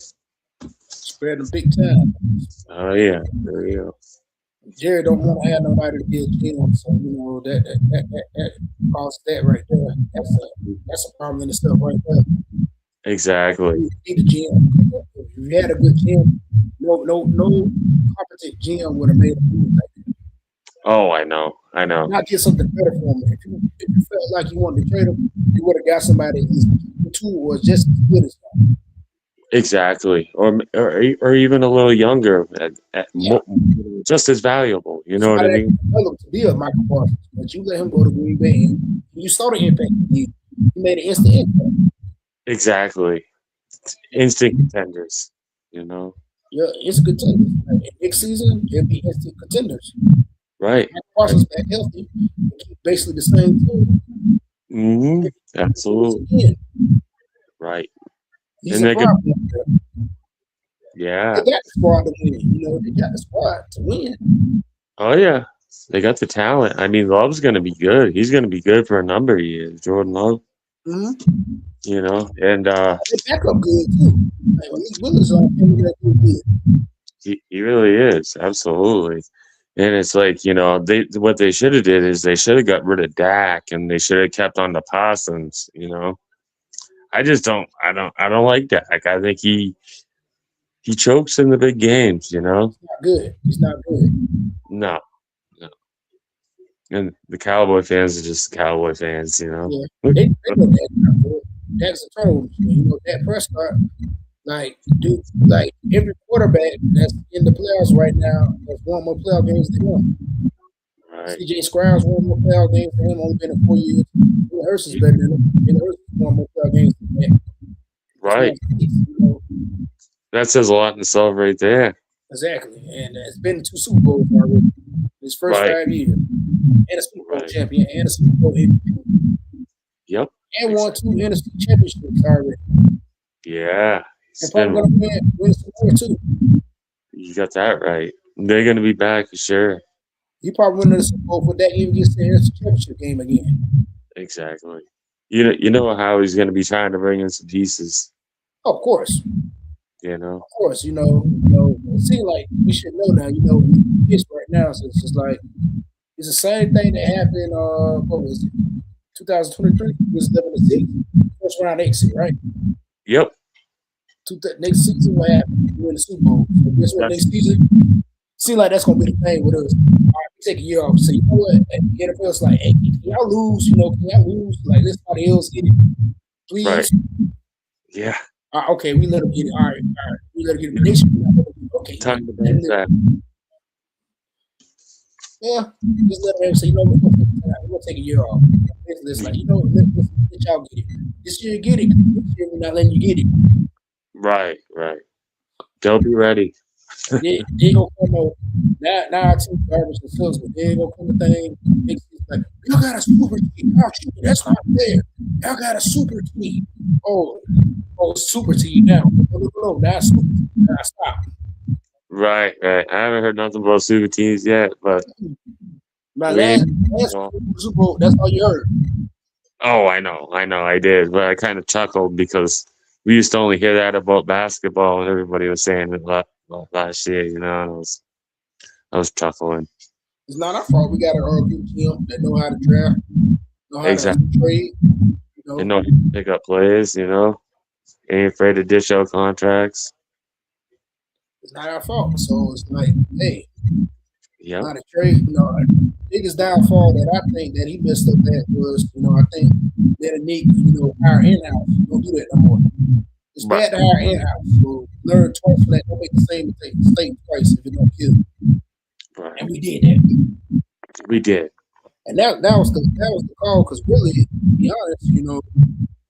Spread them big time. Oh yeah, there you go. Jerry don't want to have nobody to be a GM, so that causes that right there. That's a problem in itself right there. Exactly. You need a GM. If you had a good GM, no competent GM would have made a move like that. Oh, I know. Not get something better for him. If you felt like you wanted to trade him, you would have got somebody who was just as good as him. Exactly, or even a little younger, just as valuable. You know what I mean? Developed to be a Michael Parsons, but you let him go to Green Bay, and you saw the impact he made an instant impact. Exactly, instant contenders. Yeah, it's contenders. Next season, it'll be instant contenders. Right. Michael Parsons back healthy, keep basically the same team. Mm-hmm. Absolutely. Right. He's a problem. Yeah. They got the squad to win. They got the squad to win. Oh yeah, they got the talent. I mean, Love's going to be good. He's going to be good for a number of years. Jordan Love. Mm-hmm. And they back up good too. Like Malik Willis on him, good. He really is, absolutely. And it's like what they should have did is they should have got rid of Dak and they should have kept on the Parsons. I just don't. I don't like Dak. I think he chokes in the big games. He's not good. He's not good. No. And the Cowboy fans are just Cowboy fans. Yeah, they know Dak's not good. Dak's a turnover machine. Dak Prescott. Like every quarterback that's in the playoffs right now has won more playoff games than him. Right. CJ Stroud won more playoff games than him, only been in 4 years. Jalen Hurts is better than him. Jalen Hurts won more playoff games than him. Right. That says a lot in itself right there. Exactly. And it's been 2 Super Bowls already in his first 5 years. And a Super Bowl champion and a Super Bowl MVP. Yep. And won 2 NFC championships already. Yeah. And probably going to win some more too. You got that right. They're going to be back for sure. He probably win the Super Bowl for that even gets to the NFC championship game again. Exactly. You know how he's going to be trying to bring in some pieces. Oh, of course. Of course, it seems like we should know now, it's right now, so it's just like it's the same thing that happened what was it? 2023 was 11-6. First round exit, right? Yep. Next season what happened? We win the Super Bowl. So guess what next season? Seems like that's gonna be the thing with us. All right, we take a year off. So you know what? The NFL's like, hey, can y'all lose? Can y'all lose? Like let somebody else get it. Please. Right. Yeah. Okay, we let them get it. All right. We let them get it. Next year, okay. Time to bring that. Yeah, just let them say, we're gonna take a year off. It's like, let y'all get it. This year, get it. This year, we're not letting you get it. Right. They'll be ready. They gonna come on. Now our team garbage and sucks, but they gonna come a thing. It's like, y'all got a super team. That's not fair. Y'all got a super team. Oh, super team now. No, not super team. Now stop. Right, right. I haven't heard nothing about super teams yet, but My we ain't. last Well, Super Bowl, that's all you heard. oh, I did, but I kind of chuckled because we used to only hear that about basketball, and everybody was saying it last year. And I was chuckling. It's not our fault. We got a good GM that know how to draft, know how to Exactly. trade. You And know, know how to pick up players. Ain't afraid to dish out contracts. it's not our fault. So it's like, hey, Yep. not a trade. Biggest downfall that I think that he messed up at was, I think that Nick, hire in house. Don't do that no more. It's But bad to hire in house. So learn twice from that. Don't make the same mistake twice if it don't kill you. And right, we did that. we did. And that was the call because really, to be honest,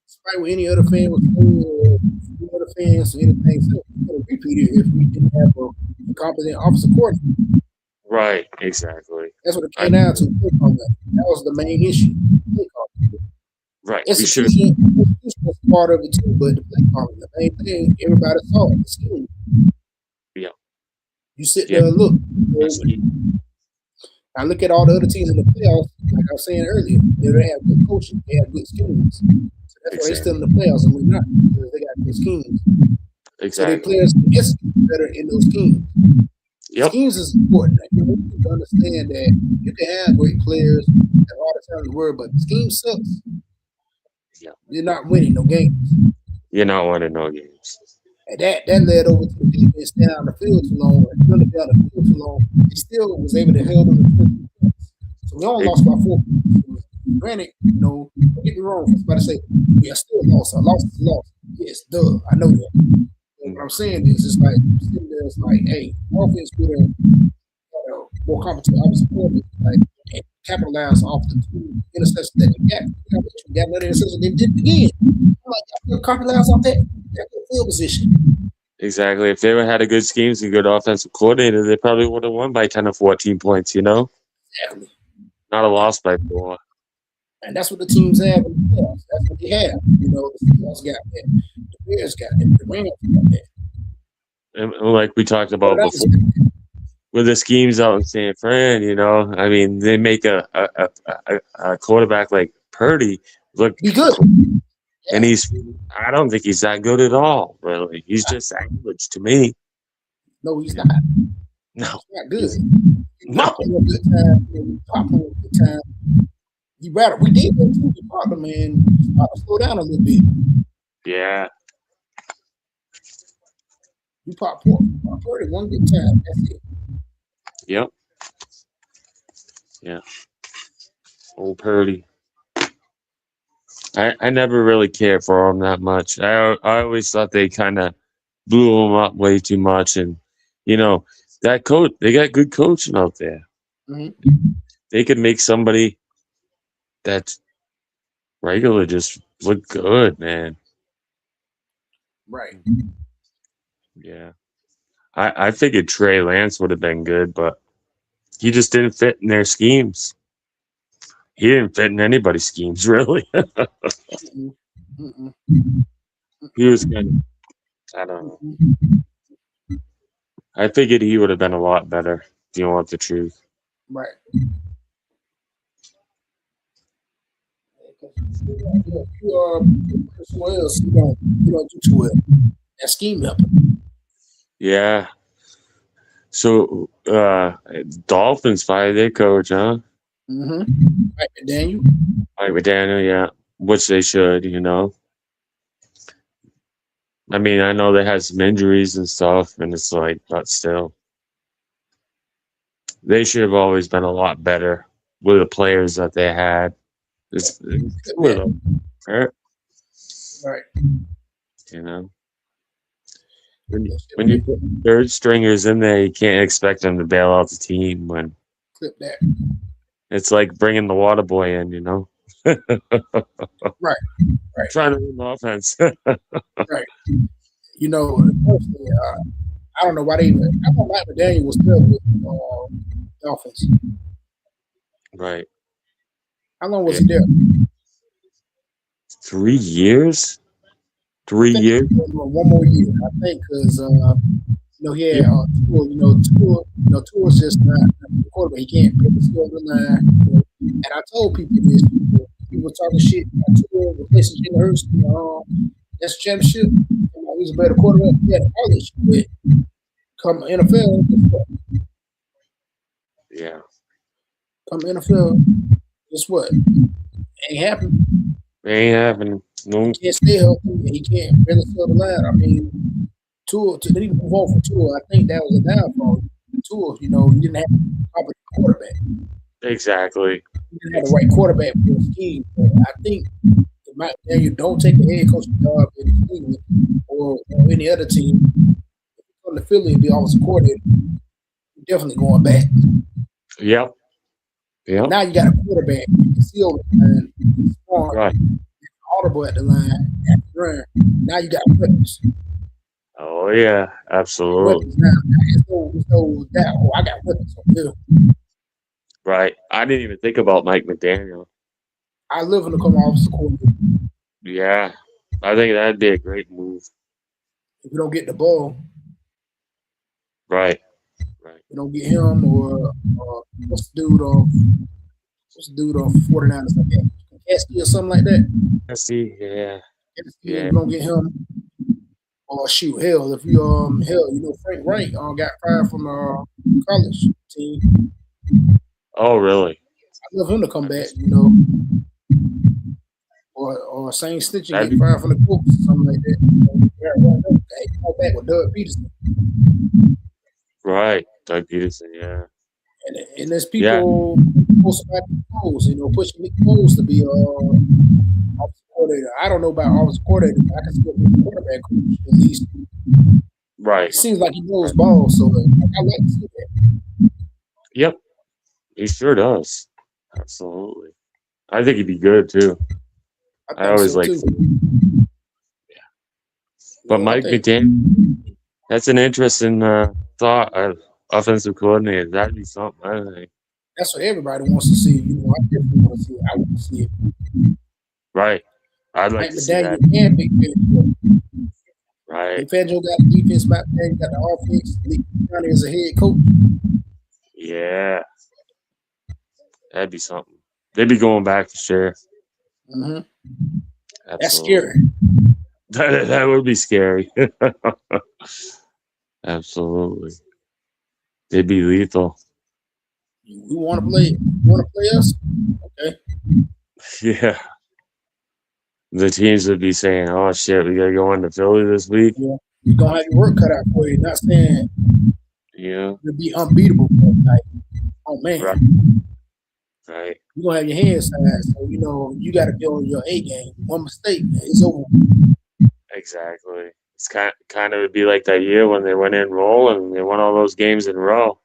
despite what any other fan was saying or any other fans or anything, so we could have repeated if we didn't have a competent officer coordinator. Right, exactly. That's what it I came down to. That was the main issue. Play calling. right. We should. Execution was part of it too, but the play calling, the main thing, everybody saw it, the scheme. Yeah, You sit yeah. there and look. That's key. I look at all the other teams in the playoffs, like I was saying earlier, they have good coaching, they have good schemes. So that's why they're still in the playoffs and we're not, because they got good schemes. So their Exactly. players can execute better in those schemes. Yep. Schemes is important. You need to understand that you can have great players, have all the talent in the world, but scheme sucks. Yeah. You're not winning no games. You're not winning no games. And that led over to the defense staying on the field too long, and running down the field too long. He still was able to hold them to 20 points. So we only lost by 4 points. Granted, don't get me wrong. Somebody say, we are still lost. A loss is a loss. Yes, duh. I know that. But what I'm saying is, it's like, sitting there, it's like, hey, offense would have more competent offensive coordinator, like, and capitalize off the two interceptions that they got. You got another interception, they did it again. I'm like, y'all capitalize off that field position. Exactly. If they would had a good schemes and good offensive coordinator, they probably would have won by 10 or 14 points. Exactly. Not a loss by 4. And that's what the teams have in the playoffs. That's what they have. The Seahawks got that. The Bears got that. The Rams got that. And like we talked about before, with the schemes out in San Fran, I mean, they make a quarterback like Purdy look Be good. And I don't think he's that good at all, really. He's just average to me. No, he's not. No. He's not good. He No. popped him a good time. He popped him a good time. We did that too. We popped him and slow down a little bit. Yeah. You popped Purdy one good time. That's it. Yep. Yeah. Old Purdy. I never really cared for him that much. I always thought they kind of blew him up way too much. And, that coach, they got good coaching out there. Mm-hmm. They could make somebody that's regular just look good, man. Right. Yeah. I figured Trey Lance would have been good, but he just didn't fit in their schemes. He didn't fit in anybody's schemes, really. Mm-mm. Mm-mm. He was kind of, I don't know. I figured he would have been a lot better, if you want the truth. Right. Somewhere else, you don't do too well. That scheme helped. Yeah. So, Dolphins fired their coach, huh? Mm-hmm. Right, Daniel. Mike McDaniel, yeah. Which they should, I mean, I know they had some injuries and stuff, and it's like, but still. They should have always been a lot better with the players that they had. It's with them, right? Right. When you put third stringers in there, you can't expect them to bail out the team when Clip that. it's like bringing the water boy in, Right. Right. Trying to win the offense. Right. Personally, I don't know why they even. I thought Mike McDaniel was still with Dolphins. Right. How long was he there? 3 years. 3 years. One more year, I think, because Yeah, Yeah, Tua, Tua's just not the quarterback. He can't put the skill on the line. And I told people this. People talking shit about Tua replacing Jalen Hurts. That's championship. He's a better quarterback. Yeah, college, but come NFL, yeah. come NFL, guess what? Ain't happening. It ain't happening. He No, can't stay healthy, and he can't really fill the line. I mean, Tua, they need to move on from Tua. I think that was a downfall. Tua, he didn't have a competent quarterback. exactly. He didn't have the right quarterback for the scheme. But I think you don't take a head coaching job in Cleveland or any other team. If you come to Philly and be offensive coordinator, you're definitely going back. Yep. But Yep. now you got a quarterback, you can see over the line, smart, Right. audible at the line, at the run. Now you got weapons. Oh yeah. Absolutely. Weapons now. It's no doubt. Oh, I got weapons on here. Right. I didn't even think about Mike McDaniel. I live in the come offensive coordinator. Yeah. I think that'd be a great move. If we don't get the ball, Right. Right. we don't get him or what's the dude on 49ers like that? Kasky or something like that. Let's see. Yeah. If Yeah. we don't get him, or shoot, hell, if you Frank Wright got fired from college team. Oh really? I love him to come back, or Saint Stitchen That'd get be fired from the Colts or something like that. He come back with Doug Peterson. right. Doug Peterson. Yeah. And there's Yeah. people posting about Nick Foles, pushing Nick Foles to be offensive coordinator. I don't know about offensive coordinator, but I can see him quarterback coach at least. Right. It seems like he knows ball, so I like to see that. Yep. He sure does. Absolutely. I think he'd be good too. I I think always so like, too. but I Mike think McDaniel. That's an interesting thought. Offensive coordinator. That'd be something. I think. that's what everybody wants to see. I definitely want to see it. I want to see it. Right. I'd like Mike to see that. McDaniel and Big Fangio. Right. Big Fangio got the defense, Mike McDaniel got the offense. Nick County is a head coach. Yeah. That'd be something. They'd be going back for sure. Mm-hmm. That's Absolutely. scary. That would be scary. Absolutely. They'd be lethal. We want to play. You want to play us? Okay. Yeah. The teams would be saying, "Oh shit, we gotta go into Philly this week." Yeah. You're gonna have your work cut out for you. Not saying Yeah. you'll be unbeatable, but like, oh man, Right. Right. you're gonna have your hands tied. So you got to be on your A game. One mistake, it's over. Exactly. It's kind of would be like that year when they went in rolling and they won all those games in a row.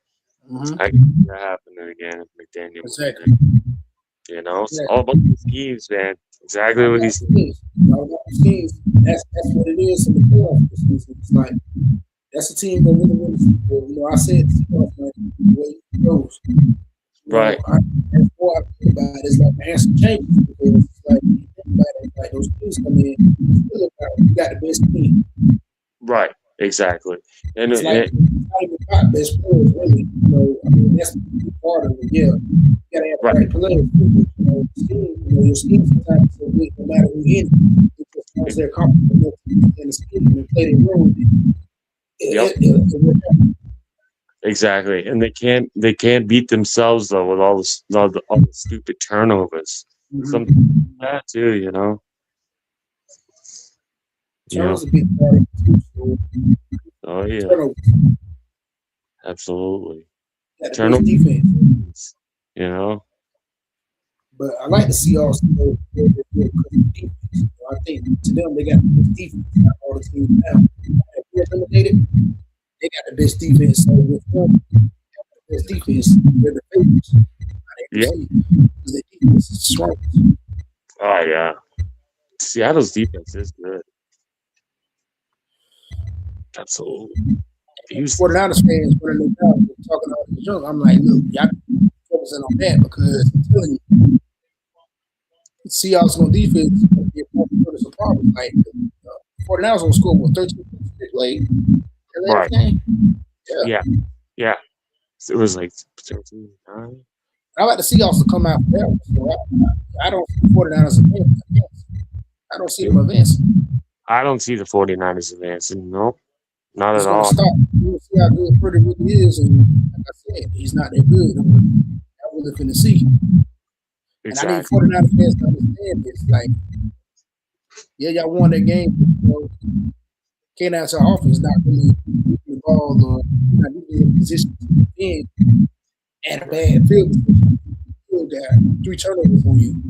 Mm-hmm. I can see that happening again if McDaniel. Exactly. It's all about the schemes, man. Exactly what he's. That's what it is in the playoffs this season. It's like that's a team that really wins. I said the way it goes. Right. That's more I think about it. It's like the answer changes because it's like you think about it, like those teams come in, you got the best team. Right. Exactly. And It's like not even about best players, really. That's part of it. Yeah, you gotta have the right players. Your scheme sometimes so good, no matter who in it. As long as they're comfortable enough to understand the scheme and play their role, it exactly. And they can't beat themselves though with all the stupid turnovers. mm-hmm. Some that too. Turnovers a big part of it too. So, oh yeah. turnovers. Absolutely. Turnovers defense. But I like to see also because of defense. I think to them they got the best defense out of all the teams now. If we're eliminated, they got the best defense. So with them, the best defense, they're the favorites. Yeah. Because their defense is strong. Oh yeah. Seattle's defense is good. Absolutely. 49ers fans running their mouth talking about the junk. I'm like, look, y'all focusing on that because I'm telling you, Seattle's on defense is going to be some problems. Like 49ers gonna score 13 points they play. The last Right. game. Yeah. Yeah. Yeah. So it was like 13-9. I like the Seahawks to come out for that one. So I don't see the 49ers advancing. I don't see them advancing. I don't see the 49ers advancing. Nope. Not It's at going to all. start. We'll see how good Purdy really is. And like I said, he's not that good. I'm really finna see. And I need Exactly. 49 fans to understand this. Like, yeah, y'all won that game, but can't answer our offense not really moving the ball or not even in position to defend and a bad field position. Still got 3 turnovers on you.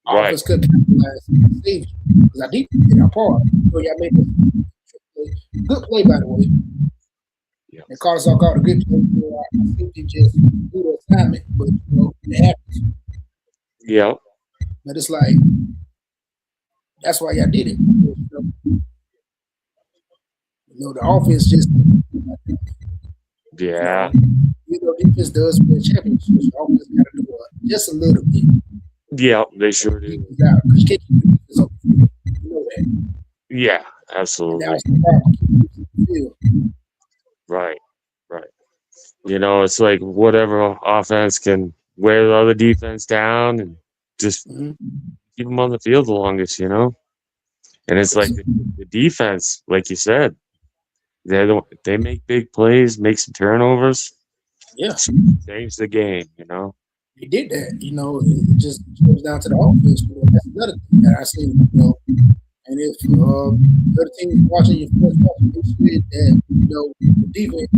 Our Right. offense could capitalize and save you. Because our defense did our part. So y'all made this good play, by the way. Yeah. It caught us off guard a good play. I think they just do the assignment, but it happens. Yeah. But it's like that's why y'all did it. The offense just Yeah. defense does win championships. The offense got to do it just a little bit. Yeah. They sure do. Because you can't keep the defense on the field. You know that. Yeah. And Absolutely. that was the problem. Keep the defense on the field. Right. Right. It's like whatever offense can wear the other defense down and just keep them on the field the longest, And it's like the defense, like you said, they make big plays, make some turnovers, Yeah, change the game, they did that. It just comes down to the offense. That's another thing that I see. And if other teams watching your first watching, make sure that the defense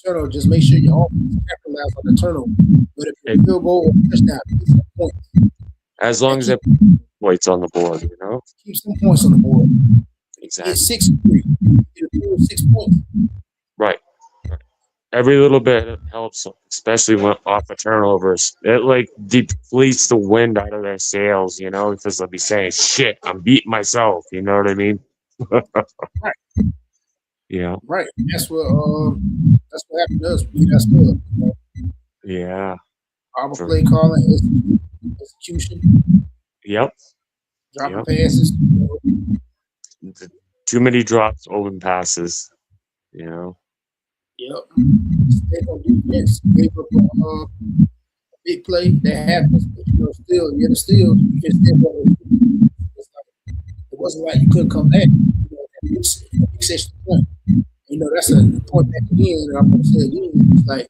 turnover, just make sure your offense capitalize on the turnover. But if it's a field goal or touchdown, get some points. As long as they put points on the board, Keep some points on the board. Exactly. Get 6-3. Get 6 points. Right. Every little bit helps, especially off of turnovers. It like depletes the wind out of their sails, because they'll be saying, "Shit, I'm beating myself." You know what I mean? Right. Yeah. Right. That's what happened to us. Beat us up. Yeah. Our play calling, execution. Yep. Dropping passes. Too many drops, open passes. Yep. Stay on defense. Gave up a big play. That happens, but still, you can still. It wasn't like you couldn't come back. Big extra point. That's a point back again. And I'm going to say again, it's like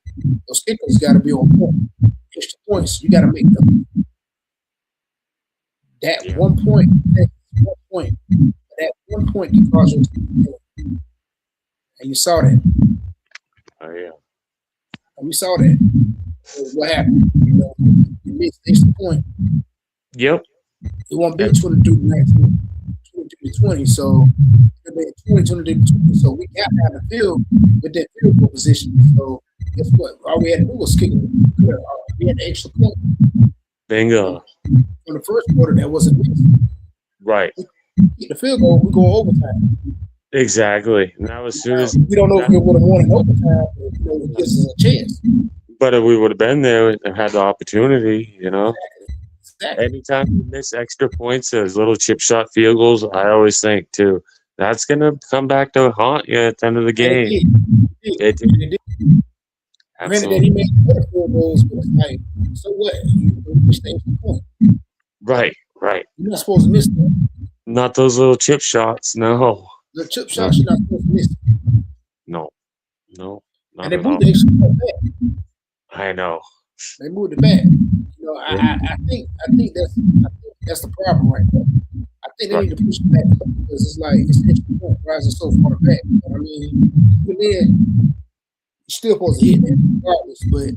those kickers got to be on point. Extra points, you got to make them. That 1 point, that 1 point can cause you to. And you saw that. Oh yeah. And we saw that. So what happened? You missed the extra point. Yep. It won't be 22-19, 22-20. So it made 22-20. So we got out of the field with that field goal position. So guess what? All we had to do was kick it. We had the extra point. Bingo. On the first quarter, that wasn't missed. Right. We get the field goal, we go overtime. Exactly. Now as soon as we don't know if we would have won in overtime, but it gives us a chance. But if we would have been there and had the opportunity, Exactly. Anytime you miss extra points, those little chip shot field goals, I always think too, that's gonna come back to haunt you at the end of the game. It did. Granted that he made better field goals, but it's like, so what? You missed the extra point. Right. You're not supposed to miss that. Not those little chip shots, no. The chip shots, you're not supposed to miss. No. And they moved the extra point back. I know. They moved it back. I think that's the problem right there. I think they need to push it back up because it's like it's extra point rising so far back. But I mean, even then, you're still supposed to hit that regardless. But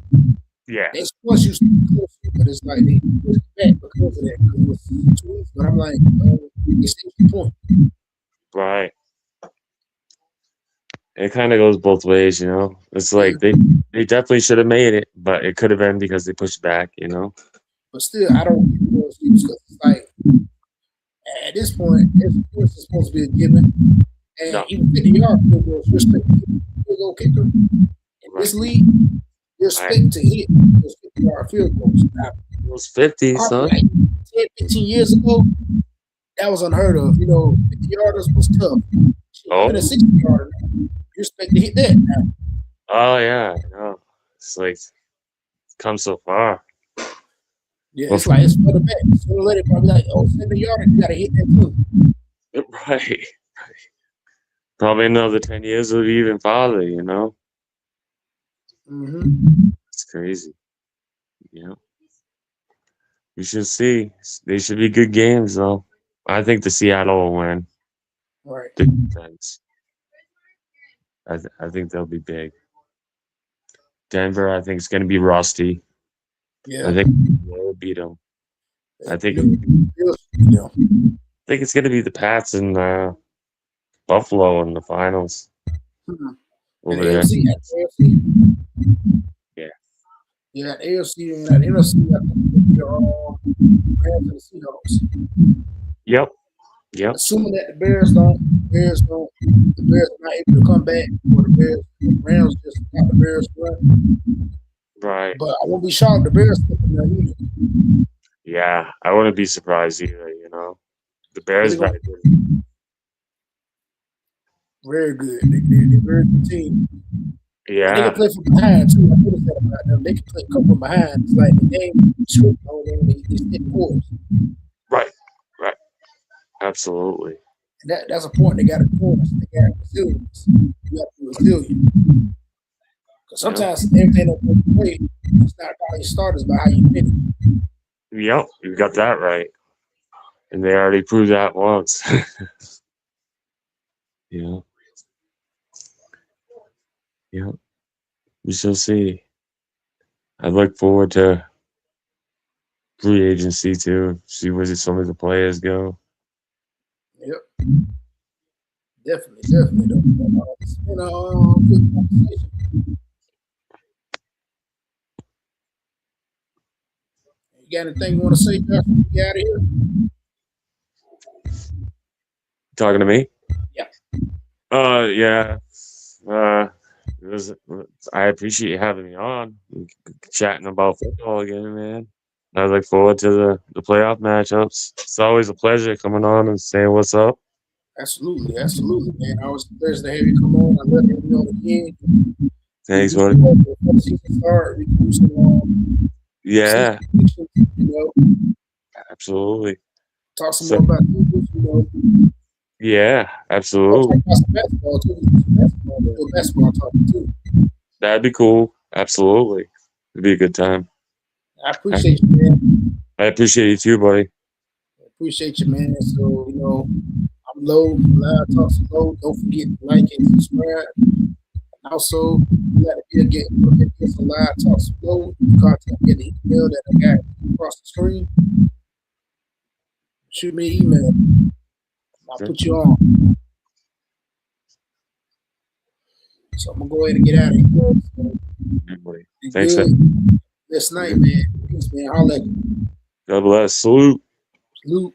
that's once you still closer. But it's like they push it back because of that. Because it was 2 weeks. But I'm like, it's extra point. Right. It kind of goes both ways, It's like they definitely should have made it, but it could have been because they pushed back, But still, I don't get those views because it's like at this point, it's supposed to be a given. And even 50 yards field goals, you're expecting field goal kicker. In this league, you're expected to hit those 50-yard field goals. Now, those 50, son. Like 10, 15 years ago, that was unheard of. 50-yarders was tough. Oh. Even a 60-yarder. You expect to hit that now. Oh yeah, I know. It's like come so far. Yeah, Well, it's like it's for the back. Sooner or later, probably like, oh, 70 yarder, you gotta hit that too. right. Probably another 10 years will be even farther, you know? Mm-hmm. It's crazy. You know? We should see. They should be good games though. I think the Seattle will win. Right. The defense. I think they'll be big. Denver, I think it's gonna be rusty. I Yeah. think they'll beat them. I think Bills beat them. I think it's gonna be the Pats and Buffalo in the finals Hmm. And over the there. AFC, AFC, Yeah. yeah, the AFC and that NFC, I think it's gonna be the Rams and the Seahawks. Yep. Yep. Assuming that the Bears are not able to come back, or the Rams just got the Bears run. Right. But I won't be shocked the Bears take them down either. Yeah. I wouldn't be surprised either, you know. The Bears Really gonna very good. very good. They're very good team. And they can Yeah. play from behind too. I noticed that about them. They can play come from behind. It's like the game script on them. They stick course. Right. Right. Absolutely. And that's a point. They got a course. They got resilience. You got to be resilient. Because Yep. sometimes everything that you play, it's not how you start, it's about how you finish. Yep. You got that right. And they already proved that once. You know. Yep. We shall see. I look forward to free agency too. See where some of the players go. Yep. Definitely. It's been a good conversation. You got anything you want to say, Josh? Get out of here. Talking to me? Yeah. Yeah. Uh, it was, I appreciate you having me on, chatting about football again, man. I look forward to the playoff matchups. It's always a pleasure coming on and saying what's up. Absolutely, man. Always a pleasure to have you come on. I love having you on again. Thanks, We buddy. can before the season start. We can do some Yeah, predictions, absolutely. talk some So, more about Eagles, yeah, talk absolutely. about some basketball too. Basketball talking too. That'd be cool. Absolutely. It'd be a good time. I appreciate you, man. I appreciate you too, buddy. Appreciate you, man. So, I'm Loud Talks Low. Don't forget to like and subscribe. And also, let it get some Live Talks Low. You can contact me at the email that I got across the screen. Shoot me an email. I'll put you on. So I'm gonna go ahead and get out of here. So, Thanks, good. man. This night, man. Peace, man. Holla at you. God bless. Salute. Salute.